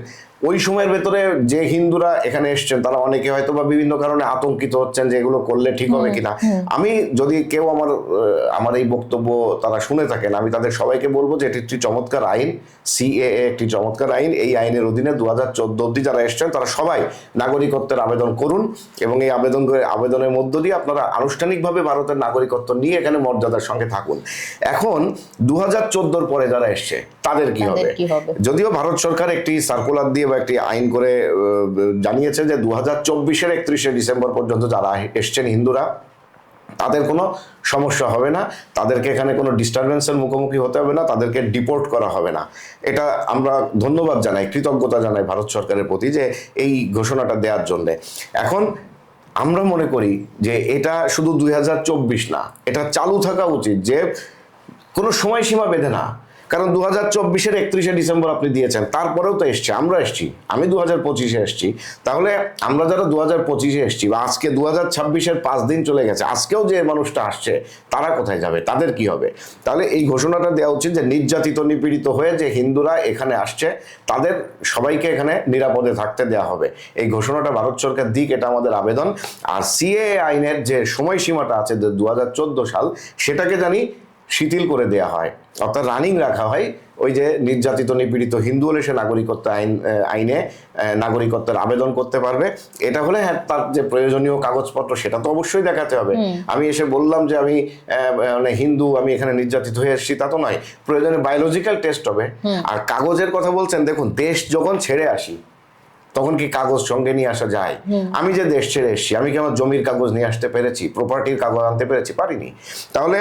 ওই সময়ের ভেতরে যে হিন্দুরা এখানে এসছেন, তারা অনেকে হয়তো বা বিভিন্ন কারণে আতঙ্কিত হচ্ছেন যে এগুলো করলে ঠিক হবে কিনা। আমি যদি কেউ আমার এই বক্তব্য তারা শুনে থাকেন, আমি তাদের সবাইকে বলবো যে এটি একটি চমৎকার আইন, সিএএ একটি চমৎকার আইন। এই আইনের অধীনে 2014 অবধি যারা এসছেন তারা সবাই নাগরিকত্বের আবেদন করুন, এবং এই আবেদনের মধ্য দিয়ে আপনারা আনুষ্ঠানিকভাবে ভারতের নাগরিকত্ব নিয়ে এখানে মর্যাদার সঙ্গে থাকুন। এখন 2014 পরে যারা এসছে তাদের কি হবে? যদিও ভারত সরকার একটি সার্কুলার দিয়ে বা একটি আইন করে জানিয়েছে যে 2024-এর 31শে ডিসেম্বর পর্যন্ত যারা এসছেন হিন্দুরা, তাদের কোনো সমস্যা হবে না, তাদেরকে এখানে কোনো ডিস্টারবেন্সের মুখোমুখি হতে হবে না, তাদেরকে ডিপোর্ট করা হবে না। এটা আমরা ধন্যবাদ জানাই, কৃতজ্ঞতা জানাই ভারত সরকারের প্রতি যে এই ঘোষণাটা দেওয়ার জন্যে। এখন আমরা মনে করি যে এটা শুধু 2024 না, এটা চালু থাকা উচিত, যে কোনো সময়সীমা বেঁধে না। কারণ 2024-এর 31শে ডিসেম্বর আপনি দিয়েছেন, তারপরেও তো এসছে, আমরা এসছি, আমি 2025-এ এসছি। তাহলে আমরা যারা 2025-এ এসছি, বা আজকে 2026-এর 5 দিন চলে গেছে, আজকেও যে মানুষটা আসছে তারা কোথায় যাবে, তাদের কি হবে? তাহলে এই ঘোষণাটা দেওয়া উচিত যে নির্যাতিত, নিপীড়িত হয়ে যে হিন্দুরা এখানে আসছে, তাদের সবাইকে এখানে নিরাপদে থাকতে দেওয়া হবে। এই ঘোষণাটা ভারত সরকার দিক, এটা আমাদের আবেদন। আর সিএ আইনের যে সময়সীমাটা আছে 2014 সাল, সেটাকে জানি শিথিল করে দেয়া হয়, অর্থাৎ রানিং রাখা হয়। ওই যে নির্যাতিত, নিপীড়িত হিন্দু হলে সে নাগরিকত্ব আইনে নাগরিকত্বের আবেদন করতে পারবে। এটা হলে হ্যাঁ, তার যে প্রয়োজনীয় কাগজপত্র সেটা তো অবশ্যই দেখাতে হবে। আমি এসে বললাম যে আমি হিন্দু, আমি এখানে নির্যাতিত হয়ে এসেছি, তা তো নয়। প্রয়োজনে বায়োলজিক্যাল টেস্ট হবে। আর কাগজের কথা বলছেন, দেখুন, দেশ যখন ছেড়ে আসি তখন কি কাগজ সঙ্গে নিয়ে আসা যায়? আমি যে দেশ ছেড়ে এসেছি, আমি কি আমার জমির কাগজ নিয়ে আসতে পেরেছি, প্রপার্টির কাগজ আনতে পেরেছি? পারিনি। তাহলে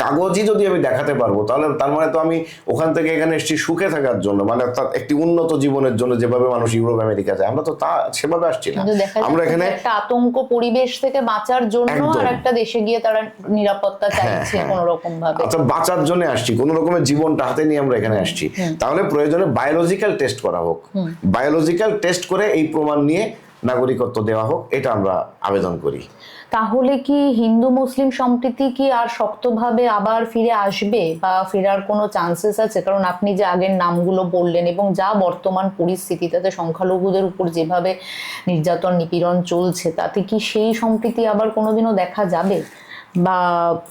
কাগজই যদি আমি দেখাতে পারবো, তাহলে তার মানে তো আমি ওখান থেকে এখানে এসেছি সুখে থাকার জন্য, মানে অর্থাৎ একটি উন্নত জীবনের জন্য, যেভাবে মানুষ ইউরোপ আমেরিকা যায়, আমরা তো তা সেভাবে আসছি না। কিন্তু দেখা আমরা যাচ্ছে এখানে যে একটা আতঙ্ক পরিবেশ থেকে বাঁচার জন্য একদম। আর একটা দেশে গিয়ে তারা নিরাপত্তা চাইছে হ্যাঁ। কোন রকম ভাবে। অর্থাৎ বাঁচার জন্য আসছি, কোন রকমের জীবনটা হাতে নিয়ে আমরা এখানে আসছি। তাহলে প্রয়োজনে বায়োলজিক্যাল টেস্ট করা হোক, বায়োলজিক্যাল টেস্ট করে এই প্রমাণ নিয়ে নাগরিকত্ব দেওয়া হোক, এটা আমরা আবেদন করি। তাহলে কি হিন্দু মুসলিম সম্প্রীতি কি আর শক্তভাবে আবার ফিরে আসবে, বা ফেরার কোনো চান্সেস আছে? কারণ আপনি যে আগের নামগুলো বললেন এবং যা বর্তমান পরিস্থিতি, তাতে সংখ্যালঘুদের উপর যেভাবে নির্যাতন নিপীড়ন চলছে, তাতে কি সেই সম্প্রীতি আবার কোনোদিনও দেখা যাবে? বা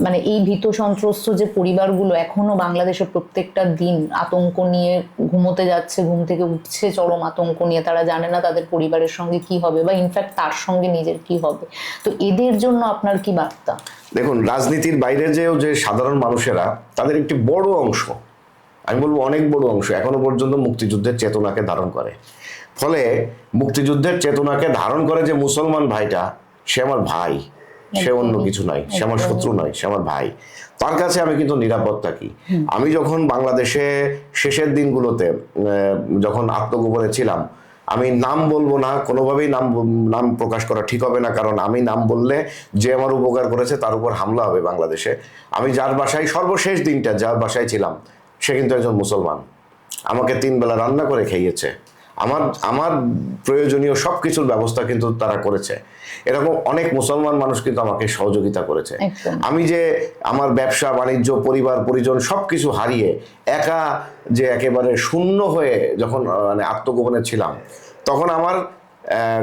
মানে এই ভীত সন্ত্রস্ত যে পরিবারগুলো এখনো বাংলাদেশে প্রত্যেকটা দিন আতঙ্ক নিয়ে ঘুমোতে যাচ্ছে, ঘুম থেকে উঠছে চরম আতঙ্ক নিয়ে, তারা জানে না তাদের পরিবারের সঙ্গে কি হবে, বা ইনফ্যাক্ট তার সঙ্গে নিজের কি হবে, তো এদের জন্য আপনার কি বার্তা? দেখুন, রাজনীতির বাইরে যে সাধারণ মানুষেরা, তাদের একটি বড় অংশ, আমি বলবো অনেক বড় অংশ, এখনো পর্যন্ত মুক্তিযুদ্ধের চেতনাকে ধারণ করে। ফলে মুক্তিযুদ্ধের চেতনাকে ধারণ করে যে মুসলমান ভাইটা, সে আমার ভাই, সে অন্য কিছু নয়, সে আমার শত্রু নয়, সে আমার ভাই। তার কাছে আমি কিন্তু নিরাপদ থাকি। আমি যখন বাংলাদেশে শেষের দিনগুলোতে যখন আত্মগোপনে ছিলাম, আমি নাম বলবো না, কোনোভাবেই নাম প্রকাশ করা ঠিক হবে না, কারণ আমি নাম বললে যে আমার উপকার করেছে তার উপর হামলা হবে বাংলাদেশে। আমি যার বাসায় সর্বশেষ দিনটা যার বাসায় ছিলাম, সে কিন্তু একজন মুসলমান, আমাকে 3 বেলা রান্না করে খাইয়েছে, আমার প্রয়োজনীয় সব কিছুর ব্যবস্থা কিন্তু তারা করেছে। এরকম অনেক মুসলমান মানুষ কিন্তু আমাকে সহযোগিতা করেছে। আমি যে আমার ব্যবসা বাণিজ্য পরিবার পরিজন সবকিছু হারিয়ে একা যে একেবারে শূন্য হয়ে যখন মানে আত্মগোপনে ছিলাম, তখন আমার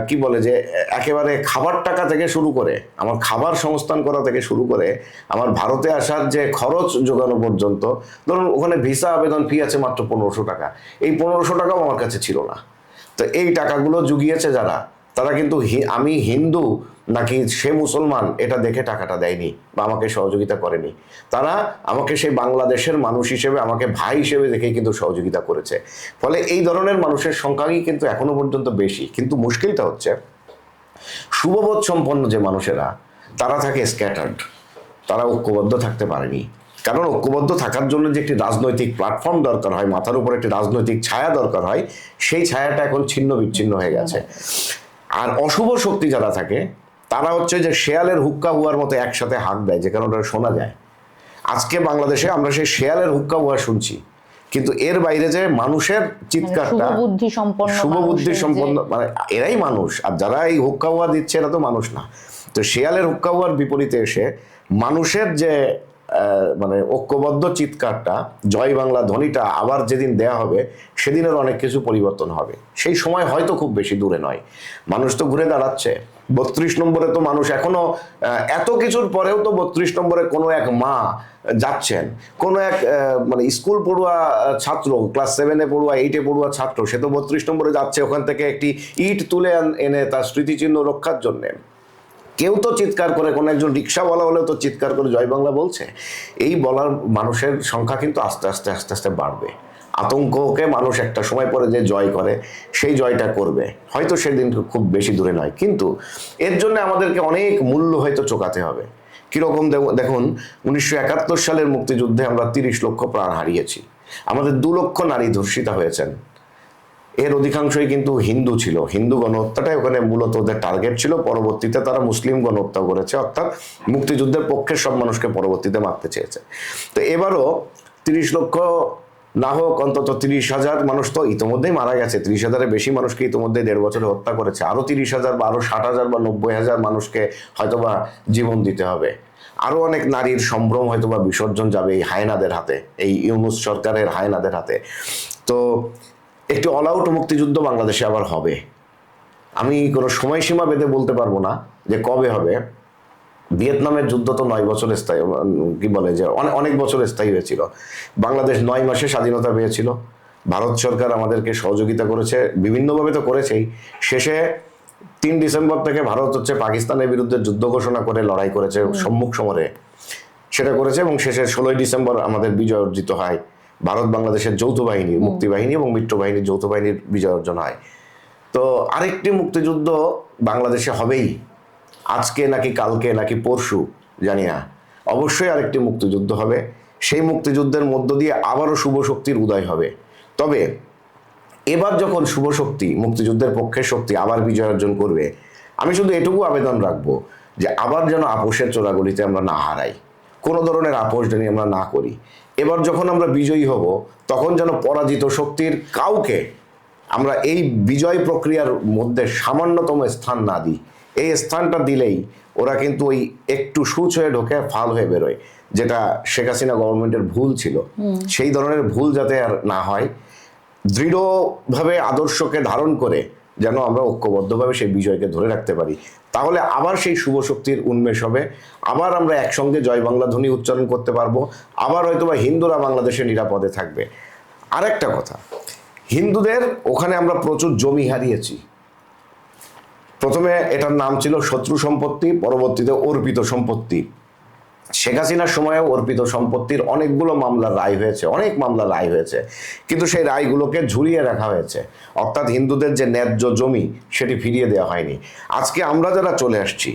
কি বলে যে একেবারে খাবার টাকা থেকে শুরু করে, আমার খাবার সংস্থান করা থেকে শুরু করে, আমার ভারতে আসার যে খরচ জোগানো পর্যন্ত, ধরুন ওখানে ভিসা আবেদন ফি আছে মাত্র 1500 টাকা, এই 1500 টাকাও আমার কাছে ছিল না। তো এই টাকাগুলো জুগিয়েছে যারা, তারা কিন্তু আমি হিন্দু নাকি সে মুসলমান এটা দেখে টাকাটা দেয়নি বা আমাকে সহযোগিতা করেনি। তারা আমাকে সেই বাংলাদেশের মানুষ হিসেবে, আমাকে ভাই হিসেবে দেখে কিন্তু সহযোগিতা করেছে। ফলে এই ধরনের মানুষের সংখ্যাই কিন্তু এখনো পর্যন্ত বেশি। কিন্তু মুশকিলটা হচ্ছে, শুভবোধ সম্পন্ন যে মানুষেরা, তারা থাকে স্ক্যাটার্ড, তারা ঐক্যবদ্ধ থাকতে পারেনি। কারণ ঐক্যবদ্ধ থাকার জন্য যে একটি রাজনৈতিক প্ল্যাটফর্ম দরকার হয়, মাথার উপর একটি রাজনৈতিক ছায়া দরকার হয়, সেই ছায়াটা এখন ছিন্ন বিচ্ছিন্ন হয়ে গেছে। আর অশুভ শক্তি যারা থাকে, তারা হচ্ছে যে শেয়ালের হুক্কা হুয়ার মতো একসাথে হাঁক দেয়, যে কারণে ওটা শোনা যায়। আজকে বাংলাদেশে আমরা সেই শেয়ালের হুক্কা হুয়া শুনছি, কিন্তু এর বাইরে যে মানুষের চিৎকারটা, শুভবুদ্ধি সম্পন্ন মানে এরাই মানুষ, আর যারা এই হুক্কা হুয়া দিচ্ছে এরা তো মানুষ না। তো শেয়ালের হুক্কা হুয়ার বিপরীতে এসে মানুষের যে মানে ঐক্যবদ্ধ চিৎকারটা, জয় বাংলা ধ্বনিটা আবার যেদিন দেয়া হবে, সেদিনের অনেক কিছু পরিবর্তন হবে। সেই সময় হয়তো খুব বেশি দূরে নয়। মানুষ তো ঘুরে দাঁড়াচ্ছে। 32 নম্বরে তো মানুষ এখনো, এত কিছুর পরেও তো 32 নম্বরে কোনো এক মা যাচ্ছেন, কোনো এক মানে স্কুল পড়ুয়া ছাত্র, ক্লাস 7-এ পড়ুয়া, 8-এ পড়ুয়া ছাত্র, সে তো 32 নম্বরে যাচ্ছে ওখান থেকে একটি ইট তুলে এনে তার স্মৃতিচিহ্ন রক্ষার জন্যে। কেউ তো চিৎকার করে, কোনো একজন রিক্সাওয়ালা হলেও তো চিৎকার করে জয় বাংলা বলছে। এই বলার মানুষের সংখ্যা কিন্তু আস্তে আস্তে আস্তে আস্তে বাড়বে। আতঙ্ককে মানুষ একটা সময় পরে যে জয় করে, সেই জয়টা করবে, হয়তো সেদিন খুব বেশি দূরে নয়। কিন্তু এর জন্য আমাদেরকে অনেক মূল্য হয়তো চোকাতে হবে। কীরকম দেখুন, 1971 সালের মুক্তিযুদ্ধে আমরা 30 লক্ষ প্রাণ হারিয়েছি, আমাদের 2 লক্ষ নারী ধর্ষিতা হয়েছেন। এর অধিকাংশই কিন্তু হিন্দু ছিল। হিন্দু গণহত্যাটাই ওখানে মূলত ওদের টার্গেট ছিল। পরবর্তীতে তারা মুসলিম গণহত্যা করেছে, অর্থাৎ মুক্তিযুদ্ধের পক্ষের সব মানুষকে পরবর্তীতে মারতে চেয়েছে। তো এবারও 30 লক্ষ না হোক, অন্তত 30,000 মানুষ তো ইতিমধ্যেই মারা গেছে। 30,000-এর বেশি মানুষকে ইতিমধ্যে 1.5 বছরে হত্যা করেছে। আরো 30,000 বা আরো 60,000 বা 90,000 মানুষকে হয়তোবা জীবন দিতে হবে। আরো অনেক নারীর সম্ভ্রম হয়তোবা বিসর্জন যাবে এই হায়নাদের হাতে, এই ইউনূস সরকারের হায়নাদের হাতে। তো একটি অল আউট মুক্তিযুদ্ধ বাংলাদেশে আবার হবে। আমি কোনো সময়সীমা বেঁধে বলতে পারবো না যে কবে হবে। ভিয়েতনামের যুদ্ধ তো 9 বছর স্থায়ী, কি বলে যে অনেক বছর স্থায়ী হয়েছিল। বাংলাদেশ 9 মাসে স্বাধীনতা পেয়েছিল। ভারত সরকার আমাদেরকে সহযোগিতা করেছে, বিভিন্নভাবে তো করেছেই। শেষে 3 ডিসেম্বর থেকে ভারত হচ্ছে পাকিস্তানের বিরুদ্ধে যুদ্ধ ঘোষণা করে লড়াই করেছে সম্মুখ সমরে, সেটা করেছে, এবং শেষে 16 ডিসেম্বর আমাদের বিজয় অর্জিত হয়। ভারত বাংলাদেশের যৌথ বাহিনী, মুক্তি বাহিনী এবং মিত্র বাহিনীর যৌথ বাহিনীর বিজয় অর্জন হয়। তো আরেকটি মুক্তিযুদ্ধ বাংলাদেশে হবেই, আজকে নাকি কালকে নাকি পরশু জানি না। অবশ্যই আরেকটি মুক্তিযুদ্ধ হবে। সেই মুক্তিযুদ্ধের মধ্য দিয়ে আবারও শুভ শক্তির উদয় হবে। তবে এবার যখন শুভ শক্তি, মুক্তিযুদ্ধের পক্ষের শক্তি আবার বিজয় অর্জন করবে, আমি শুধু এটুকু আবেদন রাখবো যে আবার যেন আপোষের চোরাগলিতে আমরা না হারাই, কোনো ধরনের আপোষ যেন আমরা না করি। এবার যখন আমরা বিজয়ী হব, তখন যেন পরাজিত শক্তির কাউকে আমরা এই বিজয় প্রক্রিয়ার মধ্যে সামান্যতম স্থান না দিই। এই স্থানটা দিলেই ওরা কিন্তু ওই একটু সুচ হয়ে ঢোকে, ফাল হয়ে বেরোয়, যেটা শেখ হাসিনা গভর্নমেন্টের ভুল ছিল। সেই ধরনের ভুল যাতে আর না হয়, দৃঢ়ভাবে আদর্শকে ধারণ করে যেন আমরা ঐক্যবদ্ধভাবে সেই বিজয়কে ধরে রাখতে পারি, তাহলে আবার সেই শুভ শক্তির উন্মেষ হবে। আবার আমরা একসঙ্গে জয় বাংলা ধ্বনি উচ্চারণ করতে পারবো। আবার হয়তোবা হিন্দুরা বাংলাদেশে নিরাপদে থাকবে। আরেকটা কথা, হিন্দুদের ওখানে আমরা প্রচুর জমি হারিয়েছি। প্রথমে এটার নাম ছিল শত্রু সম্পত্তি, পরবর্তীতে অর্পিত সম্পত্তি। শেখ হাসিনার সময়ে অর্পিত সম্পত্তির অনেকগুলো মামলার রায় হয়েছে, অনেক মামলার রায় হয়েছে, কিন্তু সেই রায়গুলোকে ঝুলিয়ে রাখা হয়েছে। অর্থাৎ হিন্দুদের যে ন্যায্য জমি সেটি ফিরিয়ে দেওয়া হয়নি। আজকে আমরা যারা চলে আসছি,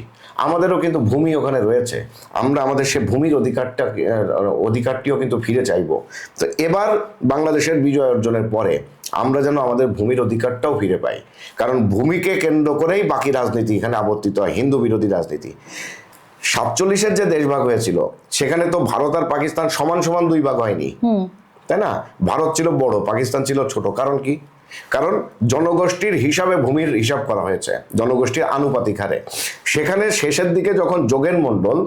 আমাদেরও কিন্তু ভূমি ওখানে রয়েছে। আমরা আমাদের সে ভূমির অধিকারটিও কিন্তু ফিরে চাইব। তো এবার বাংলাদেশের বিজয় অর্জনের পরে আমরা যেন আমাদের ভূমির অধিকারটাও ফিরে পাই, কারণ ভূমিকে কেন্দ্র করেই বাকি রাজনীতি এখানে আবর্তিত হয়, হিন্দু বিরোধী রাজনীতি। 47-এর যে দেশভাগ হয়েছিল, সেখানে তো ভারত আর পাকিস্তান সমান সমান দুই ভাগ হয়নি, তাই না? ভারত ছিল বড়, পাকিস্তান ছিল ছোট। কারণ কি? কারণ জনগোষ্ঠীর হিসাবে ভূমির হিসাব করা হয়েছে, জনগোষ্ঠীর আনুপাতিক হারে। সেখানে শেষের দিকে যখন যোগেন মণ্ডল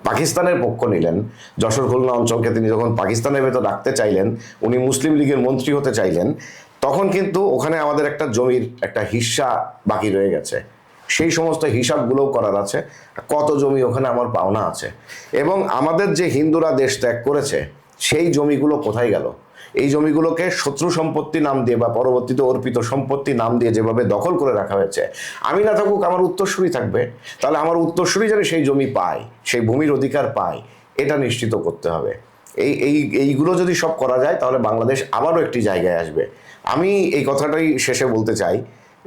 পাকিস্তানের পক্ষ নিলেন, যশোর খুলনা অঞ্চলকে তিনি যখন পাকিস্তানের ভেতর রাখতে চাইলেন, উনি মুসলিম লীগের মন্ত্রী হতে চাইলেন, তখন কিন্তু ওখানে আমাদের একটা জমির একটা হিস্সা বাকি রয়ে গেছে। সেই সমস্ত হিসাবগুলোও করার আছে, কত জমি ওখানে আমার পাওনা আছে, এবং আমাদের যে হিন্দুরা দেশ ত্যাগ করেছে সেই জমিগুলো কোথায় গেল। এই জমিগুলোকে শত্রু সম্পত্তি নাম দিয়ে বা পরবর্তীতে অর্পিত সম্পত্তি নাম দিয়ে যেভাবে দখল করে রাখা হয়েছে, আমি না থাকুক আমার উত্তরসূরি থাকবে, তাহলে আমার উত্তরসূরি যেন সেই জমি পায়, সেই ভূমির অধিকার পায়, এটা নিশ্চিত করতে হবে। এইগুলো যদি সব করা যায়, তাহলে বাংলাদেশ আবারও একটি জায়গায় আসবে। আমি এই কথাটাই শেষে বলতে চাই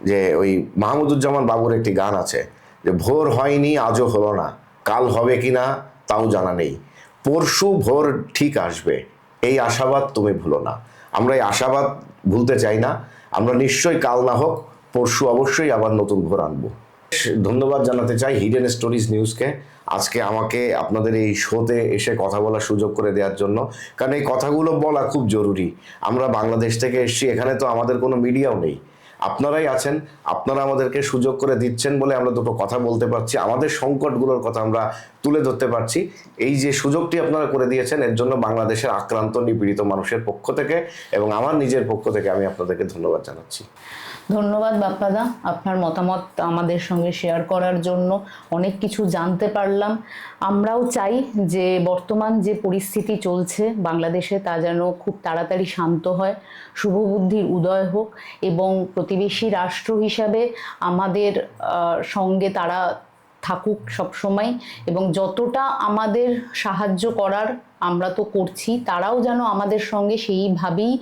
যে ওই মাহমুদুজ্জামান বাবুর একটি গান আছে যে ভোর হয়নি আজও হলো না, কাল হবে কি না তাও জানা নেই, পরশু ভোর ঠিক আসবে, এই আশাবাদ তুমি ভুলো না। আমরা এই আশাবাদ ভুলতে চাই না। আমরা নিশ্চয়ই কাল না হোক পরশু অবশ্যই আবার নতুন ভোর আনবো। ধন্যবাদ জানাতে চাই হিডেন স্টোরিজ নিউজকে, আজকে আমাকে আপনাদের এই শোতে এসে কথা বলার সুযোগ করে দেওয়ার জন্য। কারণ এই কথাগুলো বলা খুব জরুরি। আমরা বাংলাদেশ থেকে এসেছি, এখানে তো আমাদের কোনো মিডিয়াও নেই, আপনারাই আছেন, আপনারা আমাদেরকে সুযোগ করে দিচ্ছেন বলে আমরা দুটো কথা বলতে পারছি, আমাদের সংকটগুলোর কথা আমরা তুলে ধরতে পারছি। এই যে সুযোগটি আপনারা করে দিয়েছেন, এর জন্য বাংলাদেশের আক্রান্ত নিপীড়িত মানুষের পক্ষ থেকে এবং আমার নিজের পক্ষ থেকে আমি আপনাদেরকে ধন্যবাদ জানাচ্ছি। ধন্যবাদ বাপ্পাদা, আপনার মতামত আমাদের সঙ্গে শেয়ার করার জন্য। অনেক কিছু জানতে পারলাম। আমরাও চাই যে বর্তমান যে পরিস্থিতি চলছে বাংলাদেশে, তা যেন খুব তাড়াতাড়ি শান্ত হয়, শুভবুদ্ধির উদয় হোক, এবং প্রতিবেশী রাষ্ট্র হিসাবে আমাদের সঙ্গে তারা থাকুক সবসময়, এবং যতটা আমাদের সাহায্য করার আমরা তো করছি, তারাও যেন আমাদের সঙ্গে সেইভাবেই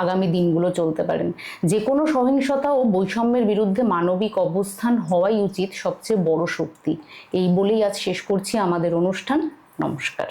আগামী দিনগুলো চলতে পারেন। যে কোনো সহিংসতা ও বৈষম্যের বিরুদ্ধে মানবিক অবস্থান হওয়াই উচিত সবচেয়ে বড় শক্তি। এই বলেই আজ শেষ করছি আমাদের অনুষ্ঠান। নমস্কার।